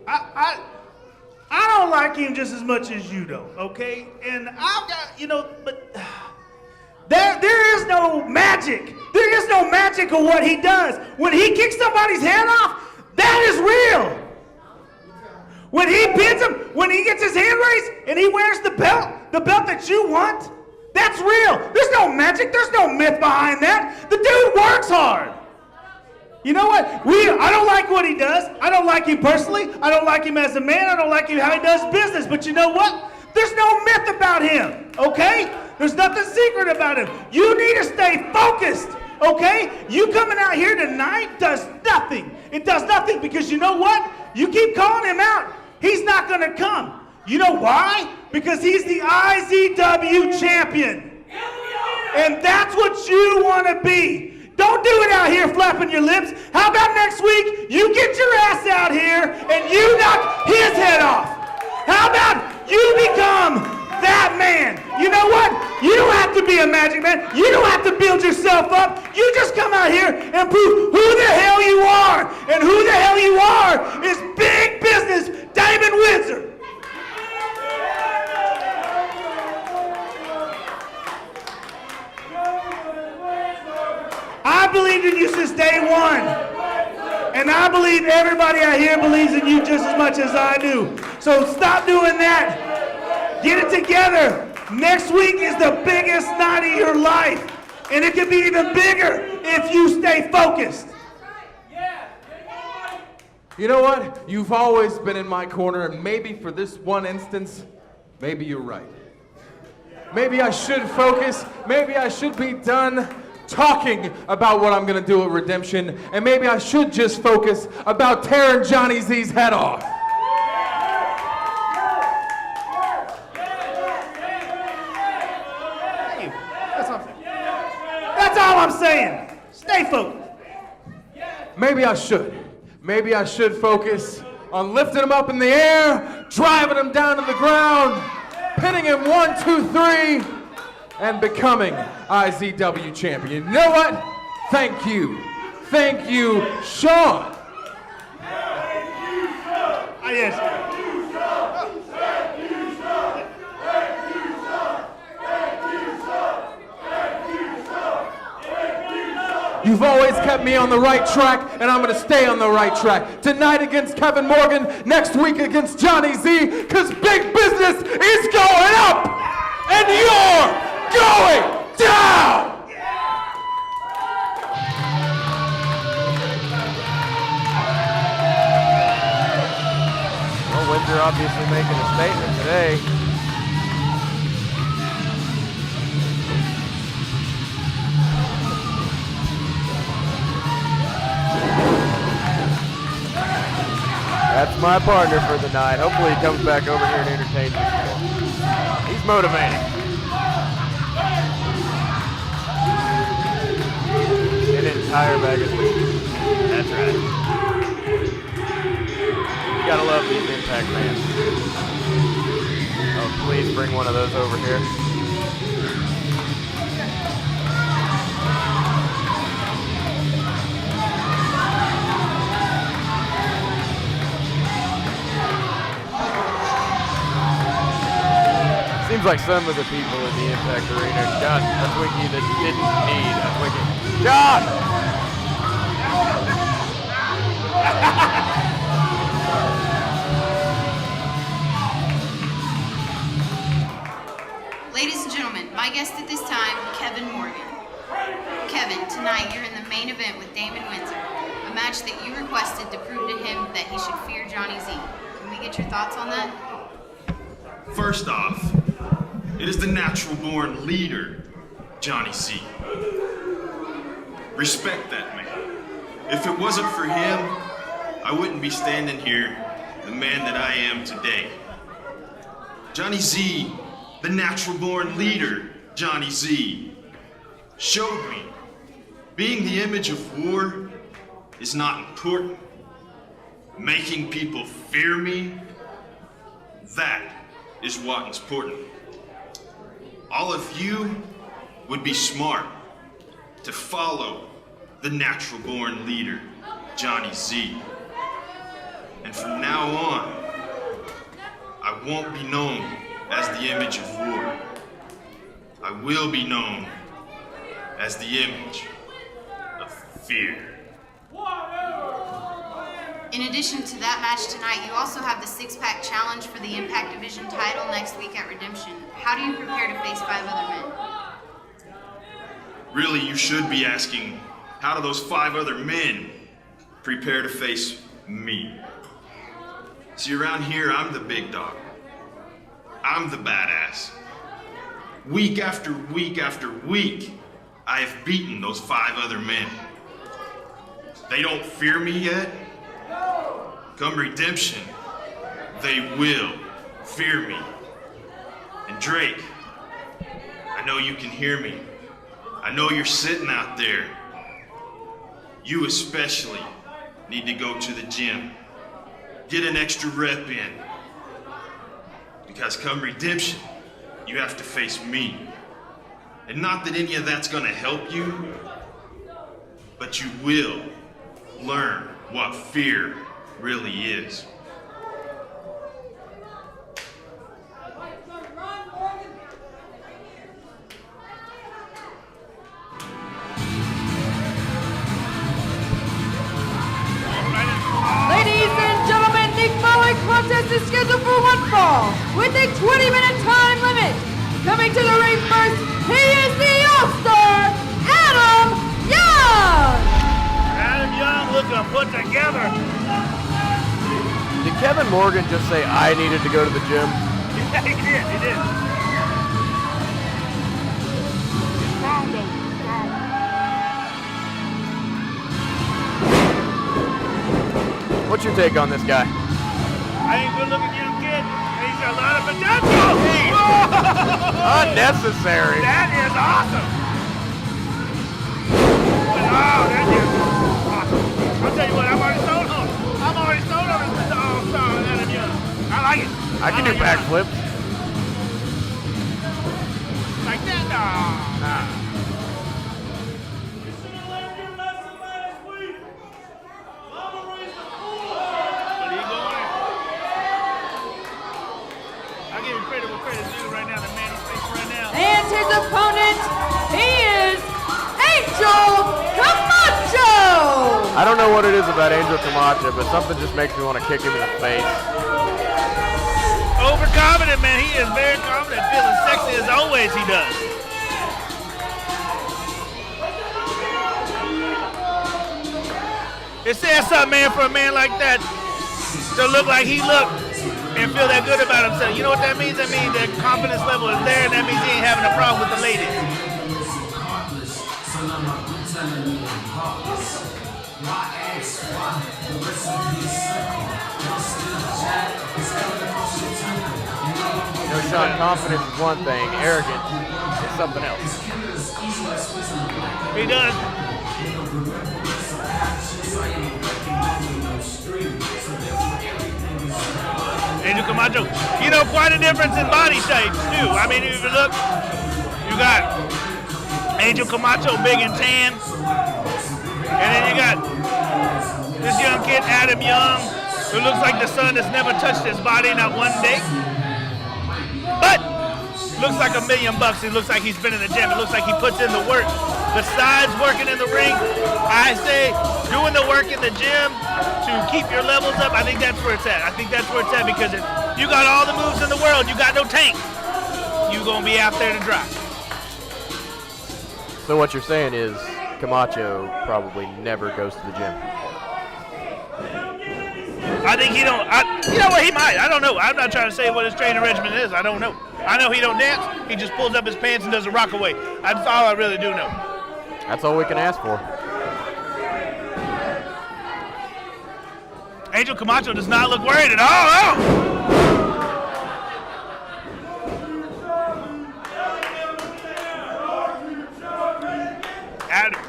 I don't like him just as much as you don't, okay? And I've got, but there is no magic. There is no magic of what he does. When he kicks somebody's head off, that is real. When he pins him, when he gets his hand raised and he wears the belt that you want, that's real. There's no magic, there's no myth behind that. The dude works hard. You know what? I don't like what he does. I don't like him personally. I don't like him as a man. I don't like him how he does business. But you know what? There's no myth about him, okay? There's nothing secret about him. You need to stay focused, okay? You coming out here tonight does nothing. It does nothing because you know what? You keep calling him out, he's not going to come. You know why? Because he's the IZW champion. And that's what you want to be. Don't do it out here flapping your lips. How about next week you get your ass out here and you knock his head off? How about you become that man? You know what? You don't have to be a magic man. You don't have to build yourself up. You just come out here and prove who the hell you are. And who the hell you are is big business Damon Windsor. I believed in you since day one. And I believe everybody out here believes in you just as much as I do. So stop doing that. Get it together. Next week is the biggest night of your life. And it can be even bigger if you stay focused. You know what? You've always been in my corner, and maybe for this one instance, maybe you're right. Maybe I should focus. Maybe I should be done talking about what I'm gonna do at Redemption, and maybe I should just focus about tearing Johnny Z's head off. That's all I'm saying. Stay focused. Maybe I should. Maybe I should focus on lifting him up in the air, driving him down to the ground, pinning him 1, 2, 3, and becoming IZW champion. You know what? Thank you. Thank you, Sean. Yes. You've always kept me on the right track, and I'm going to stay on the right track. Tonight against Kevin Morgan, next week against Johnny Z, because big business is going up, and you're going down! Well, Windsor obviously making a statement today. That's my partner for the night. Hopefully he comes back over here and entertains us more. He's motivating. An entire bag of sweets. That's right. You gotta love these Impact fans. Oh, please bring one of those over here. Seems like some of the people in the Impact Arena got a Twinkie that didn't need a Twinkie. John! Ladies and gentlemen, my guest at this time, Kevin Morgan. Kevin, tonight you're in the main event with Damon Windsor, a match that you requested to prove to him that he should fear Johnny Z. Can we get your thoughts on that? First off, it is the natural-born leader, Johnny Z. Respect that man. If it wasn't for him, I wouldn't be standing here the man that I am today. Johnny Z, the natural-born leader, Johnny Z, showed me being the image of war is not important. Making people fear me, that is what's important. All of you would be smart to follow the natural-born leader, Johnny Z. And from now on, I won't be known as the image of war. I will be known as the image of fear. In addition to that match tonight, you also have the six-pack challenge for the Impact Division title next week at Redemption. How do you prepare to face 5 other men? Really, you should be asking, how do those 5 other men prepare to face me? See, around here, I'm the big dog. I'm the badass. Week after week after week, I have beaten those 5 other men. They don't fear me yet. Come Redemption, they will fear me. And Drake, I know you can hear me. I know you're sitting out there. You especially need to go to the gym. Get an extra rep in. Because come Redemption, you have to face me. And not that any of that's gonna help you, but you will learn what fear really is. Ladies and gentlemen, the following contest is scheduled for one fall with a 20-minute time limit. Coming to the ring first, he is the All-Star, Adam Young! Adam Young looking put together. Did Kevin Morgan just say I needed to go to the gym? Yeah, he did. He's strong, though. What's your take on this guy? I ain't good-looking young kid, and he's got a lot of potential. Unnecessary. That is awesome. Wow, that is awesome. I'll tell you what, I'm already sold on him. I'm already sold on this Mr. All-Star Adam Young. I like it. I can do backflips. Like that? Nah. And his opponent, he is Angel Camacho! I don't know what it is about Angel Camacho, but something just makes me want to kick him in the face. Overconfident, man. He is very confident, feeling sexy as always he does. It says something, man, for a man like that to look like he looked and feel that good about himself. You know what that means? That means that confidence level is there, and that means he ain't having a problem with the ladies. You know, Sean, confidence is one thing, arrogance is something else. He does. Angel Camacho, you know, quite a difference in body shapes, too. I mean, if you look, you got Angel Camacho, big and tan. And then you got this young kid, Adam Young, who looks like the sun has never touched his body, not one day. But looks like $1 million. He looks like he's been in the gym. It looks like he puts in the work. Besides working in the ring, I say doing the work in the gym to keep your levels up. I think that's where it's at. I think that's where it's at, because if you got all the moves in the world, you got no tank, you gonna be out there to dry. So what you're saying is Camacho probably never goes to the gym. I think he don't. You know what? He might. I don't know. I'm not trying to say what his training regimen is. I don't know. I know he don't dance. He just pulls up his pants and does a rock away. That's all I really do know. That's all we can ask for. Angel Camacho does not look worried at all.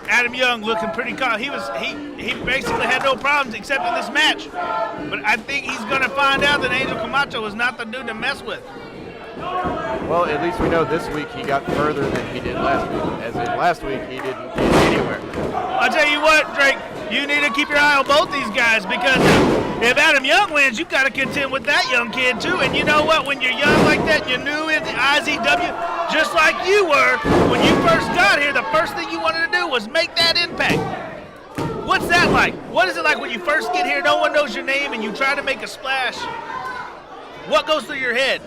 Adam Young looking pretty calm. He basically had no problems except in this match. But I think he's going to find out that Angel Camacho is not the dude to mess with. Well, at least we know this week he got further than he did last week. As in last week, he didn't get anywhere. I'll tell you what, Drake, you need to keep your eye on both these guys, because if Adam Young wins, you've got to contend with that young kid too. And you know what? When you're young like that, you're new in the IZW, just like you were when you first got here, the first thing you wanted to do was make that impact. What's that like? What is it like when you first get here, no one knows your name, and you try to make a splash? What goes through your head?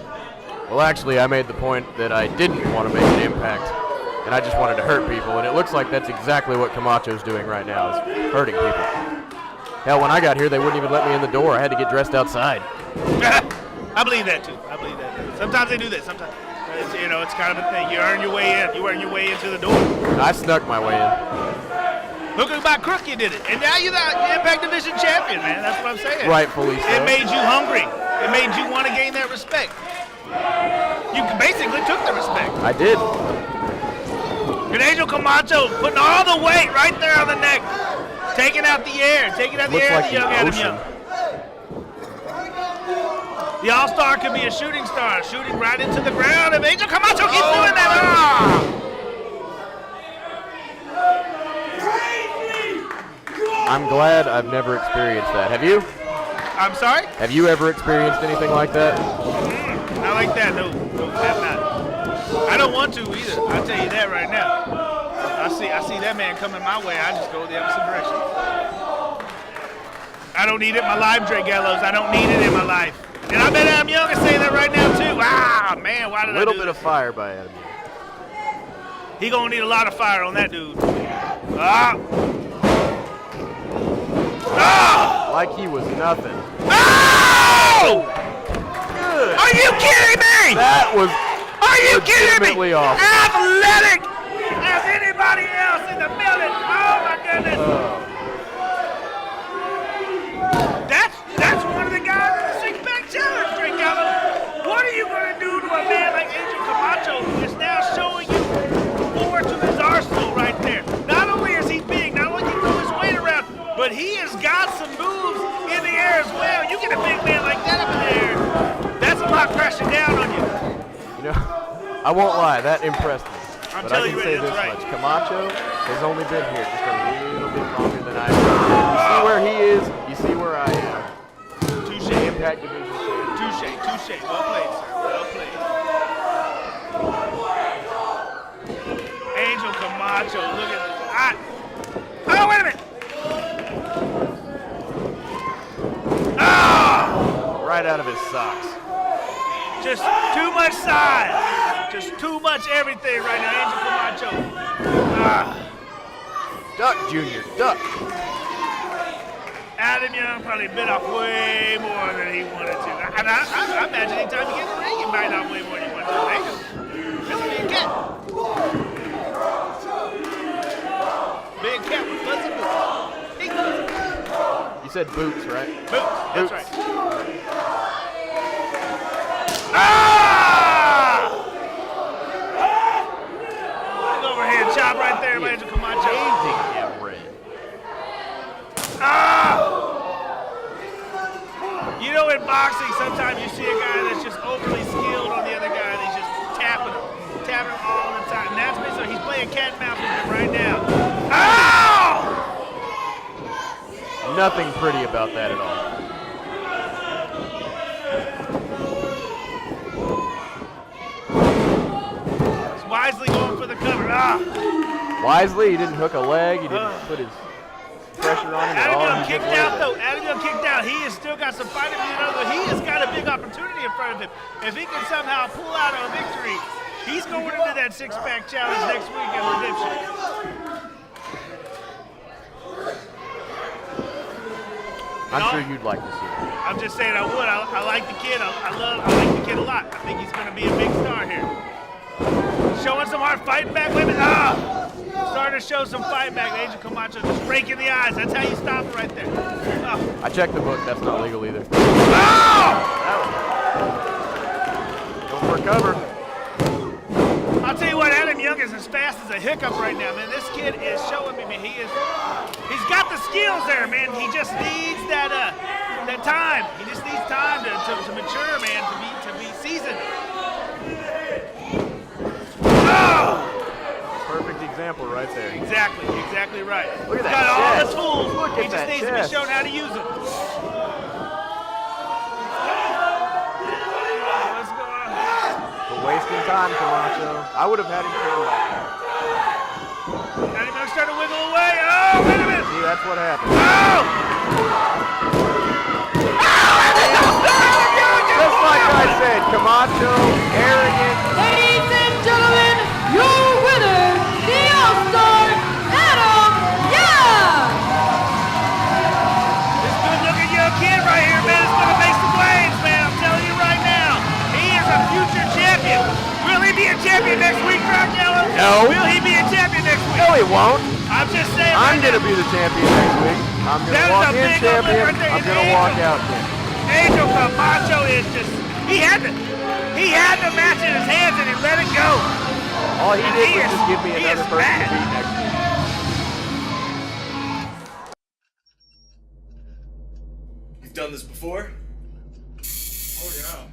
Well, actually, I made the point that I didn't want to make an impact, and I just wanted to hurt people, and it looks like that's exactly what Camacho's doing right now, is hurting people. Hell, when I got here, they wouldn't even let me in the door. I had to get dressed outside. I believe that, too. Sometimes they do that. Sometimes, it's kind of a thing. You earn your way in. You earn your way into the door. I snuck my way in. Look about Crook, you did it. And now you're the Impact Division champion, man. That's what I'm saying. Rightfully so. It made you hungry. It made you want to gain that respect. You basically took the respect. I did. And Angel Camacho putting all the weight right there on the neck. Taking out the air. Like the young Adam Young. The All-Star could be a shooting star. Shooting right into the ground. If Angel Camacho keeps doing that. I'm glad I've never experienced that. Have you? I'm sorry? Have you ever experienced anything like that? Not like that, no, have not. I don't want to either. I'll tell you that right now. I see that man coming my way. I just go the opposite direction. I don't need it in my life, Dre Gallows. I don't need it in my life. And I bet Adam Young is saying that right now too. Ah, man, why did I do A little bit this? of fire by Adam Young. He gonna need a lot of fire on that dude. Ah. Ah! Like he was nothing. Oh! Good. Are you kidding me? That was Are you kidding me? legitimately awesome. Athletic as anybody else in the building. Oh my goodness. That's one of the guys in the six-pack challenge, Drake Gallo. What are you gonna do to a man like Angel Camacho, who is now showing you more to his arsenal right there? Not only is he big, not only can he throw his weight around, but he has got some moves in the air as well. You get a big man like that up in the air, that's a lot crashing down on you. You know, I won't lie, that impressed me. I'm But I telling can you, say that's this right. much. Camacho has only been here just a little bit longer than I have. You see where he is, you see where I am. Touche. Impact Division champ. Touche. Well played, sir. Well played. Angel Camacho, look at this. Oh, wait a minute. Ah! Right out of his socks. Just too much size. Just too much everything right now, Angel Camacho. Ah. Duck, Junior, duck. Adam Young probably bit off way more than he wanted to. And I imagine anytime you get in the ring, he might off way more than he wanted to. Angel, that's a big cat. Big cat with fuzzy boots. Big fuzzy boots. You said boots, right? Boots, that's right. Big overhand chop right there by Angel Camacho. You know, in boxing, sometimes you see a guy that's just overly skilled on the other guy, and he's just tapping him all the time. And that's basically, he's playing cat and mouse with him right now. Oh! Nothing pretty about that at all. It's Wisely going for the cover. Wisely, he didn't hook a leg, he didn't put his pressure on him at Adam all. Young kicked out, though. Adam Young kicked out. He has still got some fighting to do. He has got a big opportunity in front of him. If he can somehow pull out a victory, he's going into that six-pack challenge next week at Redemption. I'm sure you'd like to see that. I'm just saying I would. I like the kid. I like the kid a lot. I think he's going to be a big star here. Showing some hard fighting back. Wait a minute. Starting to show some fight back. Angel Camacho just raking the eyes. That's how you stop it right there. I checked the book. That's not legal either. Go for a cover. I'll tell you what, Adam Young is as fast as a hiccup right now, man. This kid is showing me, man. He's got the skills there, man. He just needs that time. He just needs time to mature, man, to be seasoned. Perfect example right there. Exactly right. Look at He's that got all the chest. tools. Look He at just that needs to chest. be shown how to use them. What's going on? For wasting time, Camacho. I would have had him killed. Adam Young starting to wiggle away. Oh, wait a minute. See, that's what happened. Just like I said, Camacho, arrogant. Ladies and gentlemen, your winner, the All-Star, Adam Young! This good-looking young kid right here, man, is going to make some waves, man. I'm telling you right now. He is a future champion. Will he be a champion next week, Rock Yellow? No. Will he be a champion next week? No, he won't. I'm just saying. I'm going to be the champion next week. I'm going to walk in champion. I'm going to walk out champion. Angel Camacho is just, he had the match in his hands and he let it go. All he did was just give me he another is person mad. to beat next week. You've done this before? Oh, yeah.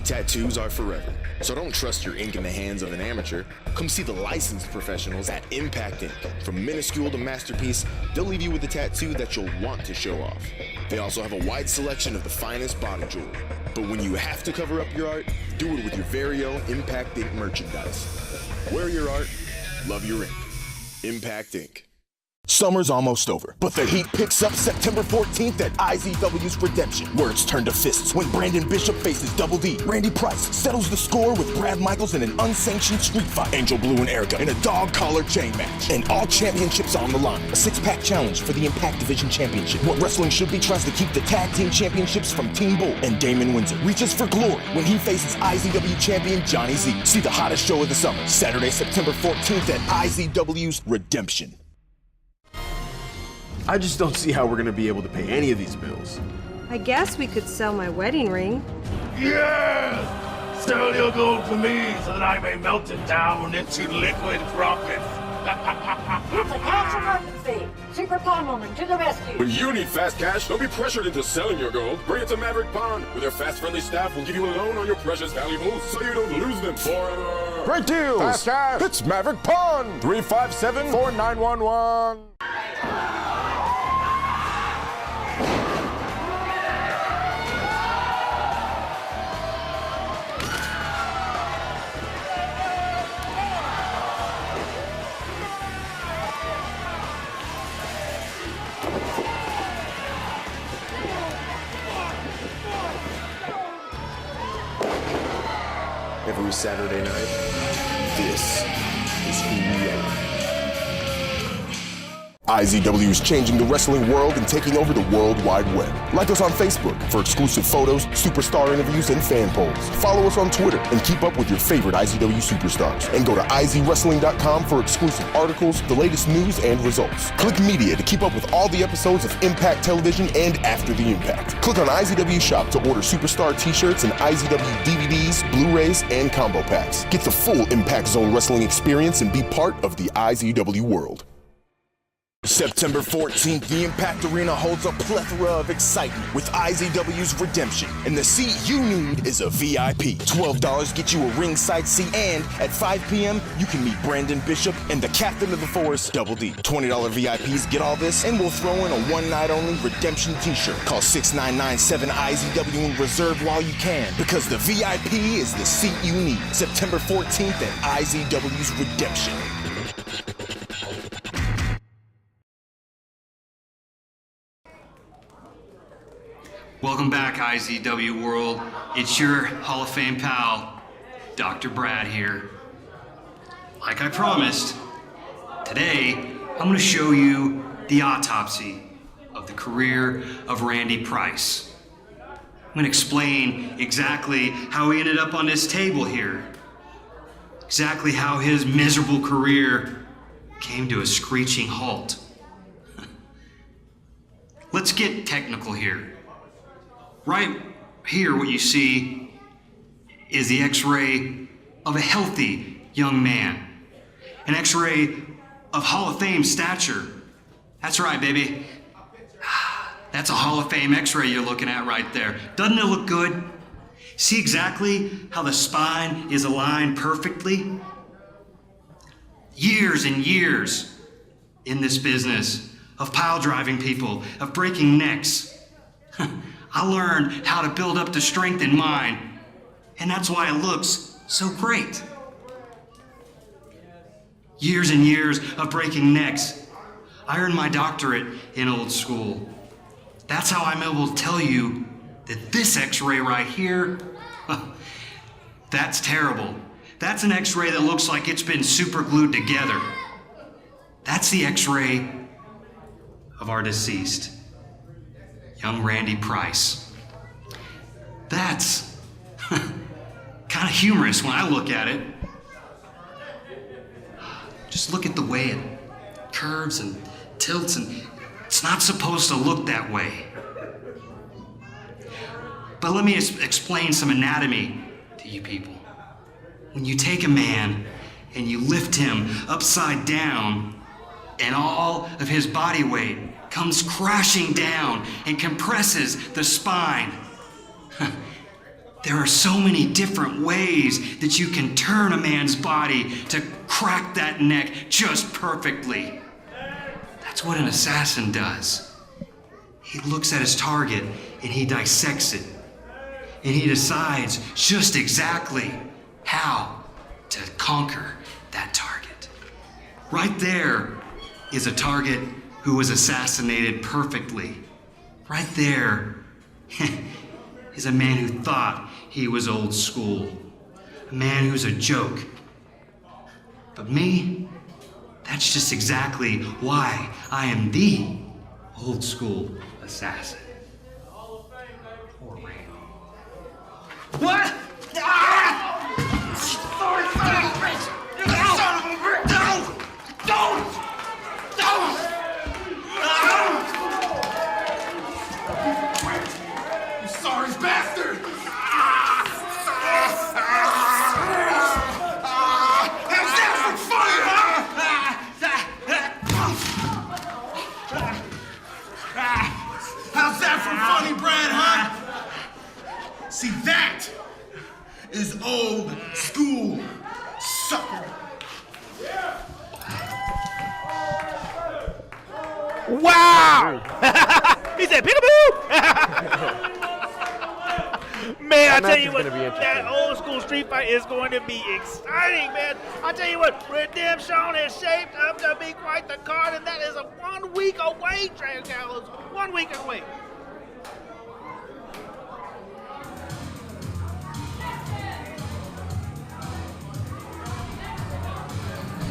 Tattoos are forever, so don't trust your ink in the hands of an amateur. Come see the licensed professionals at Impact Ink. From minuscule to masterpiece, they'll leave you with a tattoo that you'll want to show off. They also have a wide selection of the finest body jewelry. But when you have to cover up your art, do it with your very own Impact Ink merchandise. Wear your art, love your ink. Impact Ink. Summer's almost over, but the heat picks up September 14th at IZW's Redemption. Words turn to fists when Brandon Bishop faces Double D. Randy Price settles the score with Brad Michaels in an unsanctioned street fight. Angel Blue and Erica in a dog collar chain match. And all championships on the line. A six-pack challenge for the Impact Division Championship. What Wrestling Should Be tries to keep the tag team championships from Team Bull. And Damon Windsor reaches for glory when he faces IZW champion Johnny Z. See the hottest show of the summer, Saturday, September 14th at IZW's Redemption. I just don't see how we're gonna be able to pay any of these bills. I guess we could sell my wedding ring. Yes! Sell your gold to me so that I may melt it down into liquid profit. It's a cash emergency. Super Pawn Woman to the rescue. When you need fast cash, don't be pressured into selling your gold. Bring it to Maverick Pawn. With their fast, friendly staff, will give you a loan on your precious valuables so you don't lose them forever. Great deals! Fast cash! It's Maverick Pawn! 357-4911. Every Saturday night, this is who we are. IZW is changing the wrestling world and taking over the World Wide Web. Like us on Facebook for exclusive photos, superstar interviews, and fan polls. Follow us on Twitter and keep up with your favorite IZW superstars. And go to izwrestling.com for exclusive articles, the latest news, and results. Click Media to keep up with all the episodes of Impact Television and After the Impact. Click on IZW Shop to order superstar t-shirts and IZW DVDs, Blu-rays, and combo packs. Get the full Impact Zone wrestling experience and be part of the IZW world. September 14th, the Impact Arena holds a plethora of excitement with IZW's Redemption. And the seat you need is a VIP. $12 gets you a ringside seat, and at 5 p.m., you can meet Brandon Bishop and the captain of the force, Double D. $20 VIPs get all this, and we'll throw in a one-night-only Redemption t-shirt. Call 6997-IZW and reserve while you can, because the VIP is the seat you need. September 14th at IZW's Redemption. Welcome back, IZW World. It's your Hall of Fame pal, Dr. Brad here. Like I promised, today I'm going to show you the autopsy of the career of Randy Price. I'm going to explain exactly how he ended up on this table here. Exactly how his miserable career came to a screeching halt. Let's get technical here. Right here, what you see is the x-ray of a healthy young man. An x-ray of Hall of Fame stature. That's right, baby. That's a Hall of Fame x-ray you're looking at right there. Doesn't it look good? See exactly how the spine is aligned perfectly? Years and years in this business of pile driving people, of breaking necks. I learned how to build up the strength in mine, and that's why it looks so great. Years and years of breaking necks. I earned my doctorate in old school. That's how I'm able to tell you that this x-ray right here, that's terrible. That's an x-ray that looks like it's been super glued together. That's the x-ray of our deceased, young Randy Price. That's kind of humorous when I look at it. Just look at the way it curves and tilts, and it's not supposed to look that way. But let me explain some anatomy to you people. When you take a man and you lift him upside down, and all of his body weight comes crashing down and compresses the spine. There are so many different ways that you can turn a man's body to crack that neck just perfectly. That's what an assassin does. He looks at his target and he dissects it. And he decides just exactly how to conquer that target. Right there is a target who was assassinated perfectly. Right there is a man who thought he was old school. A man who's a joke. But me, that's just exactly why I am the old school assassin. Poor man. What? You sorry bastard! How's that for funny, huh? How's that for funny, Brad, huh? See, that is old school, sucker. Wow! He said, peekaboo! Man, I tell you what, that old school street fight is going to be exciting, man. I tell you what, Redemption is shaped up to be quite the card, and that is a 1 week away, Trey Gallows. 1 week away.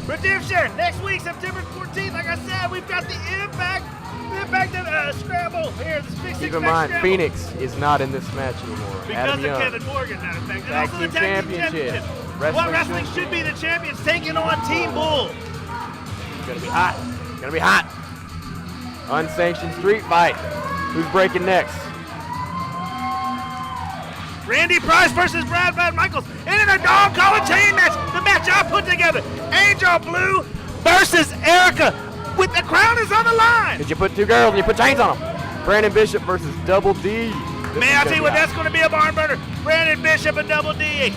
Redemption, next week, September 14th. Like I said, we've got the Impact Scramble here. The Big Keep Six in Pack mind, Scramble. Phoenix is not in this match anymore. Because of Kevin Morgan, matter of fact. And Tag also the Team Tag Team Championship. What wrestling should be the champions taking on Team Bull. It's gonna be hot. It's gonna be hot. Unsanctioned street fight. Who's breaking next? Randy Price versus Brad Michaels. And in a dog collar chain match, the match I put together. Angel Blue versus Erica. With the crown is on the line. Did you put two girls and you put chains on them? Brandon Bishop versus Double D. Man, I'll tell you what, that's going to be a barn burner. Brandon Bishop and Double D.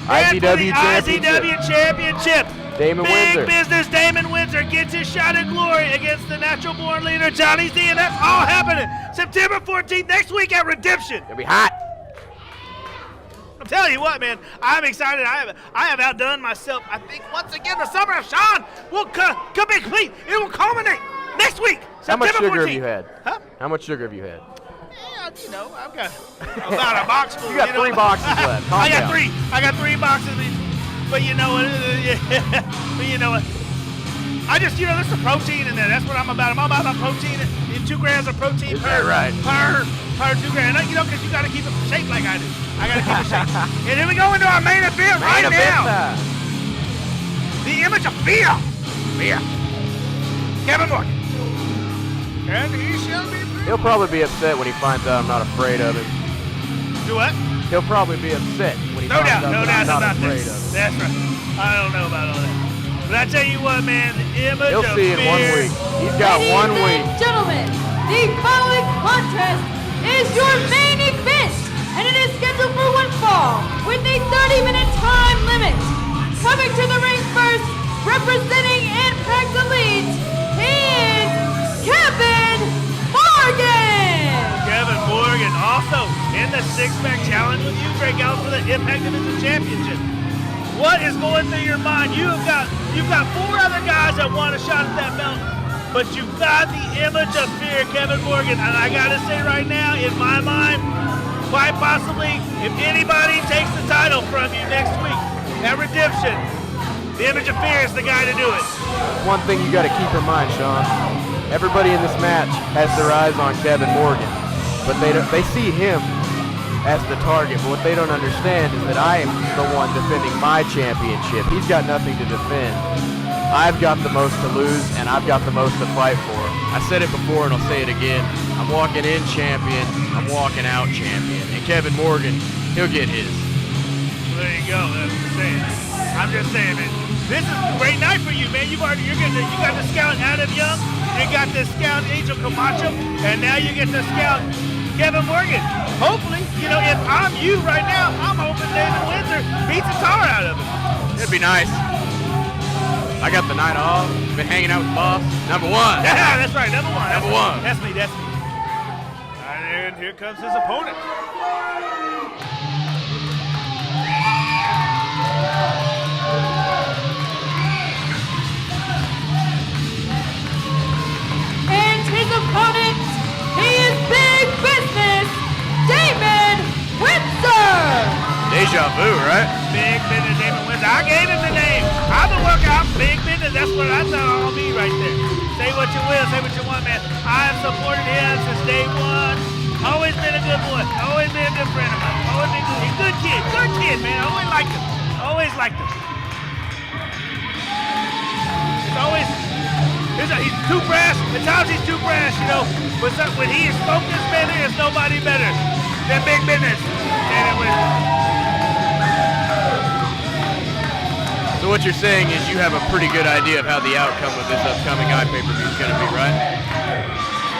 IZW IZW Championship. Damon Big Windsor. business, Damon Windsor gets his shot at glory against the natural born leader, Johnny Z, and that's all happening September 14th next week at Redemption. It'll be hot. I'm telling you what, man, I'm excited. I have outdone myself. I think once again the summer of Sean will be complete. It will culminate next week, How much September sugar 14th. have you had? Huh? How much sugar have you had? Yeah, you know, I've got about a box full. You got 3 boxes left. Calm I got down. 3. I got 3 boxes. But you know what? But you know what? I just, you know, there's some protein in there. That's what I'm about. I'm all about protein. 2 grams of protein per 2 grams. You know, because you got to keep it shaped like I do. I got to keep it shaped. And here we go into our main event right now. The image of fear. Kevin Morgan. And he shall be. He'll probably be upset when he finds out I'm not afraid of him. Do what? He'll probably be upset when he finds out that I'm not afraid of him. That's right. I don't know about all that. But I tell you what, man, the image He'll of see in 1 fear. week. He's got 1 week. And gentlemen, the following contest is your main event, and it is scheduled for 1 fall with a 30-minute time limit. Coming to the ring first, representing Impact Elite, is Kevin Morgan. Kevin Morgan also in the 6-pack challenge with you, Greg Gallows, for the Impact Division Championship. What is going through your mind? You've got 4 other guys that want a shot at that belt, but you've got the image of fear, Kevin Morgan. And I gotta say right now, in my mind, quite possibly, if anybody takes the title from you next week at Redemption, the image of fear is the guy to do it. One thing you got to keep in mind, Sean. Everybody in this match has their eyes on Kevin Morgan, but they see him as the target. But what they don't understand is that I am the one defending my championship. He's got nothing to defend. I've got the most to lose, and I've got the most to fight for. I said it before, and I'll say it again. I'm walking in champion. I'm walking out champion. And Kevin Morgan, he'll get his. Well, there you go. That's what I'm saying. I'm just saying, man. This is a great night for you, man. You got the scout Adam Young, you got the scout Angel Camacho, and now you get the scout Kevin Morgan. Hopefully, you know, if I'm you right now, I'm hoping David Windsor beats the tar out of him. It'd be nice. I got the night off. Been hanging out with boss. Number one. Yeah, that's right. Number one. Number one. That's me. That's me. And here comes his opponent. And his opponent, he is big business, David Windsor. Deja vu, right? Big business, David Windsor. I gave him the name. I'm the workout, big business. That's what I thought I'll be right there. Say what you will, say what you want, man. I have supported him since day one. Always been a good boy. Always been a good friend of mine. Always been good. He's a good kid. Good kid, man. I always liked him. Always liked him. It's always, he's too brash. At times he's too brash, you know. But when he is focused, man, there is nobody better than big business. David Windsor. So what you're saying is you have a pretty good idea of how the outcome of this upcoming iPay-per-view is going to be, right?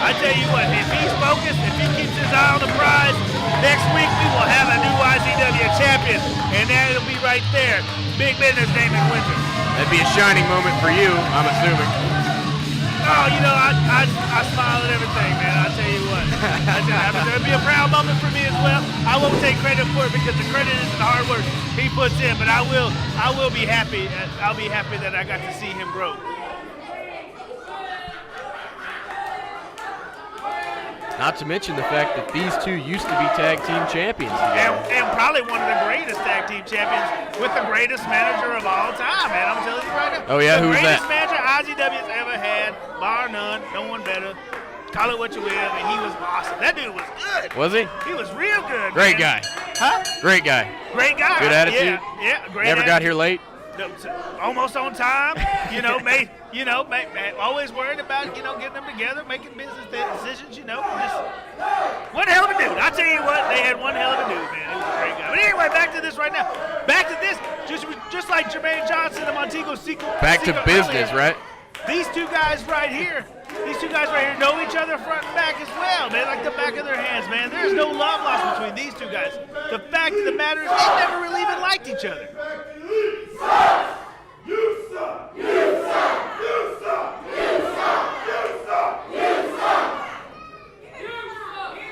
I tell you what, if he's focused, if he keeps his eye on the prize, next week we will have a new IZW champion, and that'll be right there. Big business, David Windsor. That'd be a shining moment for you, I'm assuming. Oh, you know, I smile at everything, man. I tell you what. It'll be a proud moment for me as well. I won't take credit for it because the credit is the hard work he puts in, but I will be happy. I'll be happy that I got to see him grow. Not to mention the fact that these two used to be tag team champions together. And probably one of the greatest tag team champions with the greatest manager of all time, man. I'm telling you right now. Oh, yeah? Who's that? The greatest manager IZW's ever had, bar none, no one better. Call it what you will, and he was awesome. That dude was good. Was he? He was real good, Great man. guy. Huh? Great guy. Great guy. Good attitude. Yeah, great Never attitude. got here late. Almost on time, always worried about, getting them together, making business decisions, just one hell of a dude. I tell you what, they had one hell of a dude, man. He was a great guy. But anyway, back to this right now. Back to this, just like Jermaine Johnson and Montego sequel. Back to business, right? These two guys right here know each other front and back as well, man, like the back of their hands, man. There's no love lost between these two guys. The fact of the matter is they never really even liked each other.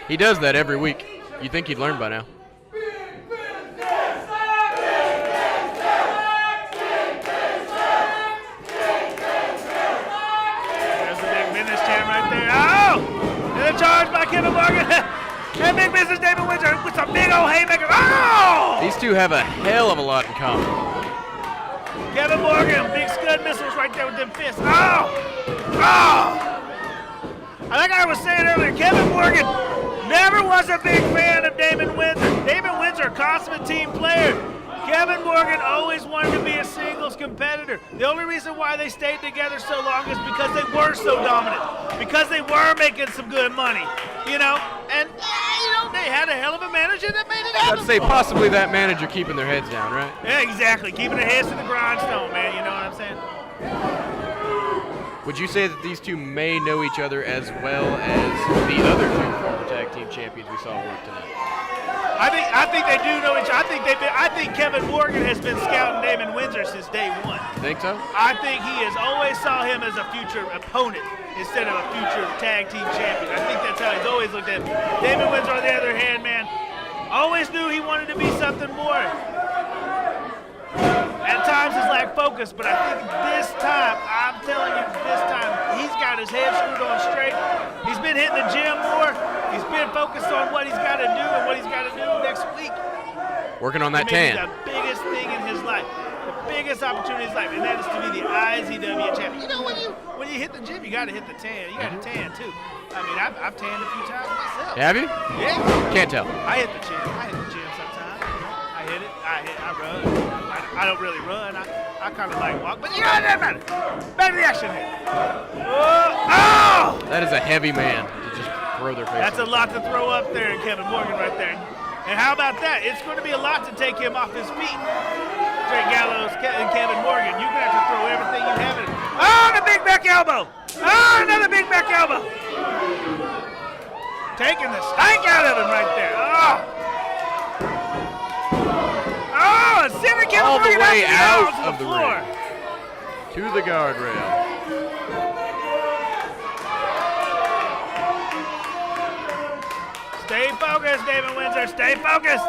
He does that every week. You'd think he'd learn by now. There's the big business chant right there. Oh! And the charge by Kevin Morgan. And big business David Windsor with some big old haymaker. Oh! These two have a hell of a lot in common. Kevin Morgan, big scud missiles right there with them fists. Oh! Oh! Like I was saying earlier, Kevin Morgan never was a big fan of David Windsor. David Windsor, a consummate team player. Kevin Morgan always wanted to be a singles competitor. The only reason why they stayed together so long is because they were so dominant. Because they were making some good money, And, they had a hell of a manager that made it happen. I'd say possibly that manager keeping their heads down, right? Yeah, exactly. Keeping their heads to the grindstone, man. You know what I'm saying? Would you say that these two may know each other as well as the other two former tag team champions we saw work tonight? I think they do know each other. I think Kevin Morgan has been scouting David Windsor since day one. Think so? I think he has always saw him as a future opponent instead of a future tag team champion. I think that's how he's always looked at him. David Windsor, on the other hand, man, always knew he wanted to be something more. At times it's lack focus, but I think this time, I'm telling you, this time, he's got his head screwed on straight. He's been hitting the gym more. He's been focused on what he's got to do and what he's got to do next week. Working on that Maybe tan. the biggest thing in his life, the biggest opportunity in his life, and that is to be the IZW champion. When you hit the gym, you got to hit the tan. You got to tan too. I mean, I've tanned a few times myself. Have you? Yeah. Can't tell. I hit the gym sometimes. I hit it. I run. I don't really run. I kind of like walk, but it doesn't matter. Back to the action here. Oh! That is a heavy man to just throw their face. That's a lot to throw up there, Kevin Morgan right there. And how about that? It's going to be a lot to take him off his feet. Trey Gallows and Kevin Morgan, you're going to have to throw everything you have in it. Oh, the big back elbow. Oh, another big back elbow. Taking the stank out of him right there. Oh, and sending Kevin All the Morgan way out to of the floor. ring. To the guardrail. Stay focused, David Windsor. Stay focused.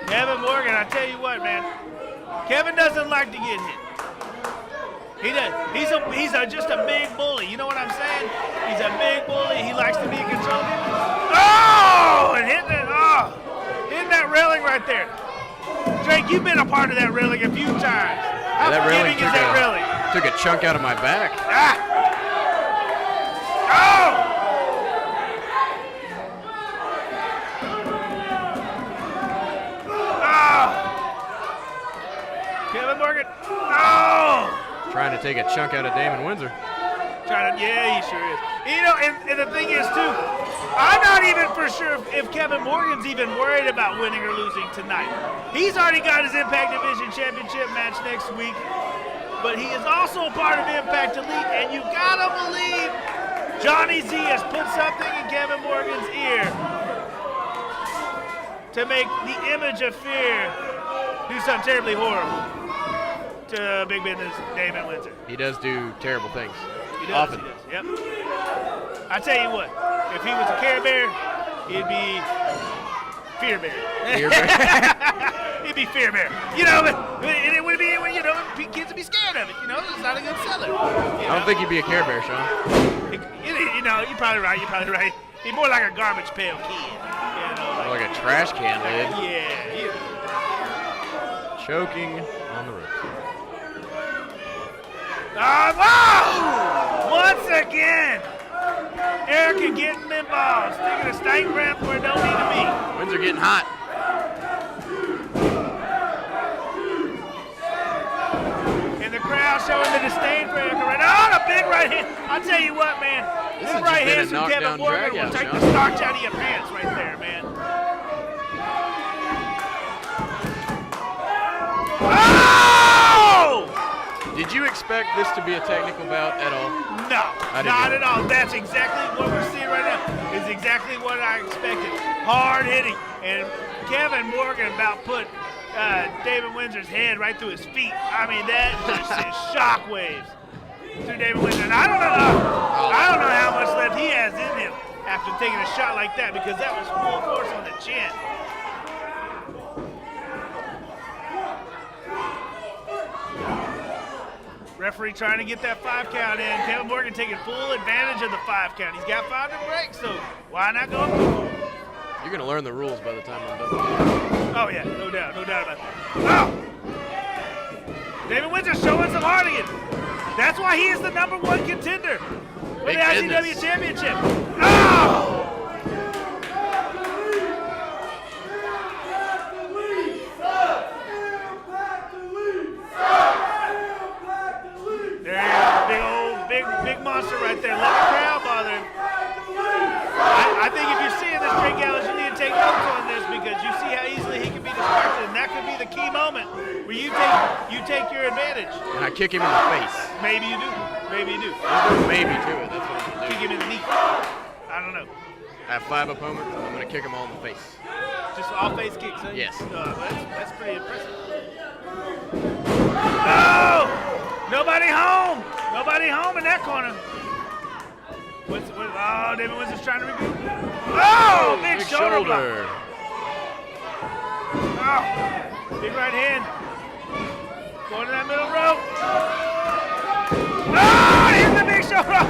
Kevin Morgan, I tell you what, man. Kevin doesn't like to get hit. He does. He's just a big bully. You know what I'm saying? He's a big bully. He likes to be in control of it. Oh! And hitting it. Oh! Hitting that railing right there. Drake, you've been a part of that railing a few times. How forgiving is that railing? Took a chunk out of my back. Ah! Oh! Kevin Morgan. Oh! Trying to take a chunk out of Damon Windsor. Yeah, he sure is. You know, and the thing is, too, I'm not even for sure if Kevin Morgan's even worried about winning or losing tonight. He's already got his Impact Division Championship match next week, but he is also a part of Impact Elite, and you gotta believe Johnny Z has put something in Kevin Morgan's ear to make the image of fear do something terribly horrible to Big Business Damon Windsor. He does do terrible things. He does. Often. He does. Yep. I tell you what, if he was a Care Bear, he'd be Fear Bear. Fear Bear. He'd be Fear Bear. You know, and it would be, you know, kids would be scared of it. You know, it's not a good seller. I don't think he'd be a Care Bear, Sean. You know, you're probably right. You're probably right. He's more like a garbage pail kid. You know, like a trash can lid. Yeah. Choking on the ropes. Whoa! Once again, Erica getting involved, sticking a stank ramp where it don't need to be. Winds are getting hot. And the crowd showing the disdain for Erica right now. Oh, the big right hand. I'll tell you what, man. This right hand from Kevin Morgan will take the starch out of your pants right there, man. Oh! Did you expect this to be a technical bout at all? No, not at all. That's exactly what we're seeing right now. Is exactly what I expected. Hard hitting, and Kevin Morgan about put David Windsor's head right through his feet. I mean, that just sent shockwaves through David Windsor. And I don't know how much left he has in him after taking a shot like that, because that was full force on the chin. Referee trying to get that 5 count in. Kevin Morgan taking full advantage of the 5 count. He's got 5 to break, so why not go? You're going to learn the rules by the time I'm done. Oh, yeah, no doubt about that. Oh! David Windsor showing some heart again. That's why he is the #1 contender for the IZW Championship. Oh! Big monster right there. Let the crowd bother him. I think if you're seeing this, Drake Gallows, you need to take notes on this, because you see how easily he can be distracted, and that could be the key moment where you take your advantage. And I kick him in the face. Maybe you do. Maybe you do. There's no maybe to it. That's what I'm going to do. Kick him in the knee. I don't know. I have 5 opponents, and I'm going to kick them all in the face. Just all face kicks, huh? Yes. That's pretty impressive. No! Nobody home! Nobody home in that corner. Oh, David Windsor's trying to regroup. Oh, big shoulder block. Oh, big right hand. Going to that middle rope. Oh, here's the big shoulder.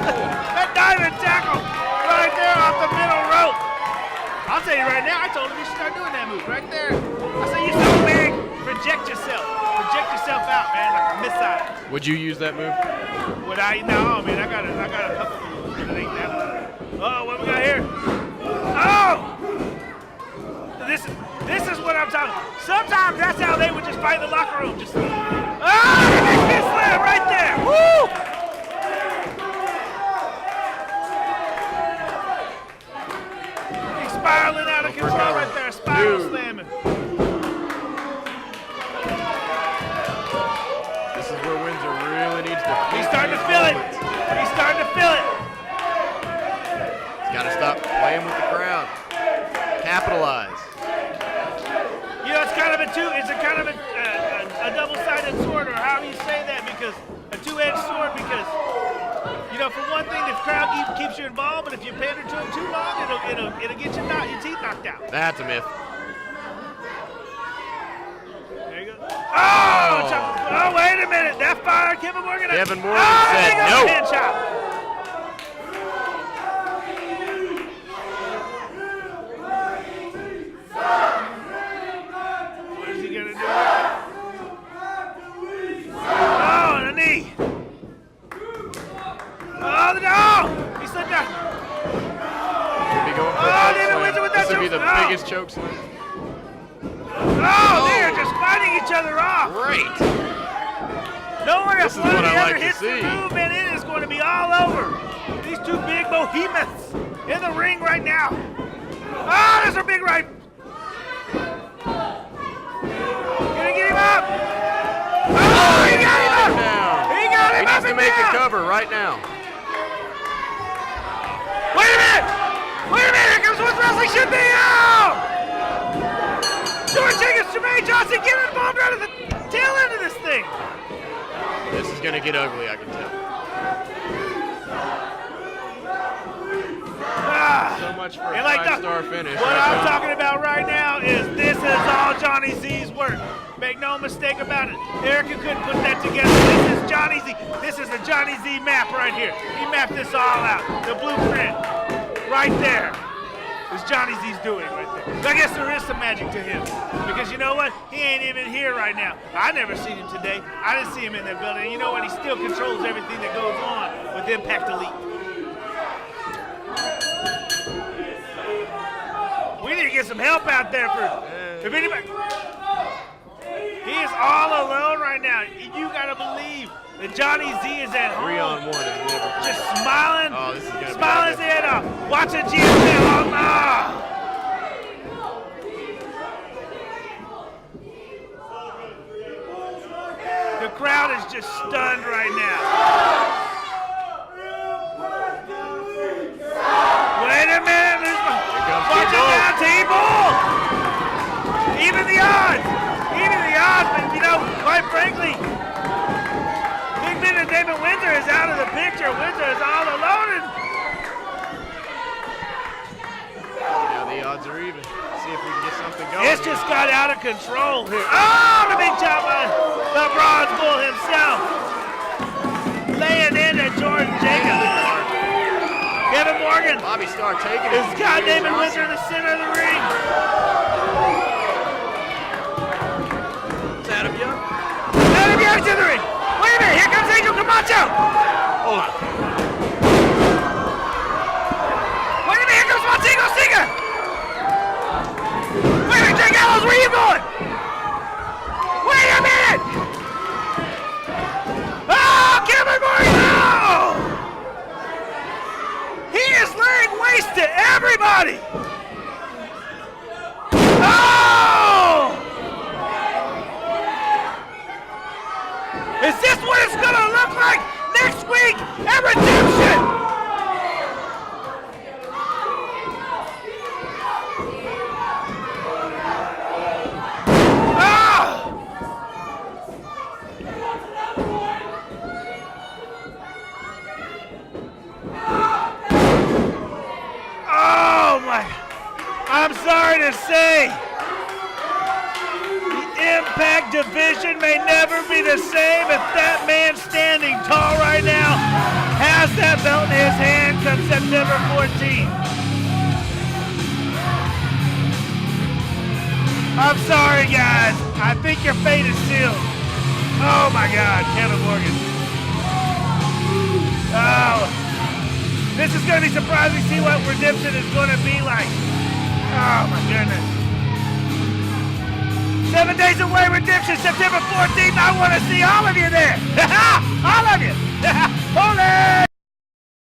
That diving tackle right there off the middle rope. I'll tell you right now, I told him you should start doing that move right there. I said, you're so big, project yourself. Project yourself out, man, like a missile. Would you use that move? Would I? No, man, I got a couple moves, but it ain't that one. Oh, what we got here? Oh! This is what I'm talking about. Sometimes that's how they would just fight in the locker room. Just, big slam right there. Woo! He's spiraling out of control right there. Spiral slamming. This is where Windsor really needs to. He's starting to feel it. He's starting to feel it. He's got to stop playing with the know, for one thing, the crowd keeps you involved, but if you pander to them too long, it'll get your teeth knocked out. That's a myth. There you go. Oh, wait a minute. That fired Kevin Morgan. Kevin Morgan said no. Hand shot. What is he going to do? Oh, and a knee. Oh, no! He slipped down. Could be going for a choke slam. This would be the biggest choke slam. Oh, they are just fighting each other off. Great. No one else This is what I ever like to hits the see. move, and it is going to be all over. These two big behemoths in the ring right now. Oh, there's a big right. Gonna get him up. Oh, he got him up. He got him He up needs to and make down. a cover right now. Wait a minute. Wait a minute. Here comes what wrestling should be. Oh! George Jenkins, Jermaine Johnson, get involved right at the tail end of this thing. This is going to get ugly, I can tell. So much for a And like five-star finish. What I'm talking about right now is this is all Johnny Z's work. Make no mistake about it. Erica couldn't put that together. This is Johnny Z. This is the Johnny Z map right here. He mapped this all out. The blueprint right there is Johnny Z's doing right there. I guess there is some magic to him. Because you know what? He ain't even here right now. I never seen him today. I didn't see him in that building. And you know what? He still controls everything that goes on with Impact Elite. We need to get some help out there for if anybody. He is all alone right now. You gotta believe that Johnny Z is at home. 3-on-1 is never. Just smiling. Oh, this is gonna smiling his head off. Watching GSP. The crowd is just stunned right now. Wait a minute. Watch it now, T-Ball. Even the odds. But you know, quite frankly, Big Ben and David Windsor is out of the picture. Windsor is all alone. Now the odds are even. See if we can get something going. It's just got out of control here. Oh, the big chop by the Bronze Bull himself. Laying into Jordan Jacobs. Kevin Morgan. Bobby Starr taking it. It's got David Windsor in the center of the ring. Adam Young. Adam Young's in the ring. Wait a minute, here comes Angel Camacho. Hold on. Wait a minute, here comes Montego Siga. Wait a minute, Jake Gallows, where are you going? Wait a minute. Oh, Kevin Morgan, no! He is laying waste to everybody. Oh! Is this what it's gonna look like next week at Redemption? Ah! Oh my! I'm sorry to say. Impact division may never be the same if that man standing tall right now has that belt in his hand come September 14th. I'm sorry, guys. I think your fate is sealed. Oh, my God, Kevin Morgan. Oh, this is going to be surprising to see what Redemption is going to be like. Oh, my goodness. 7 days away, Redemption, September 14th. I want to see all of you there. All of you. Holy!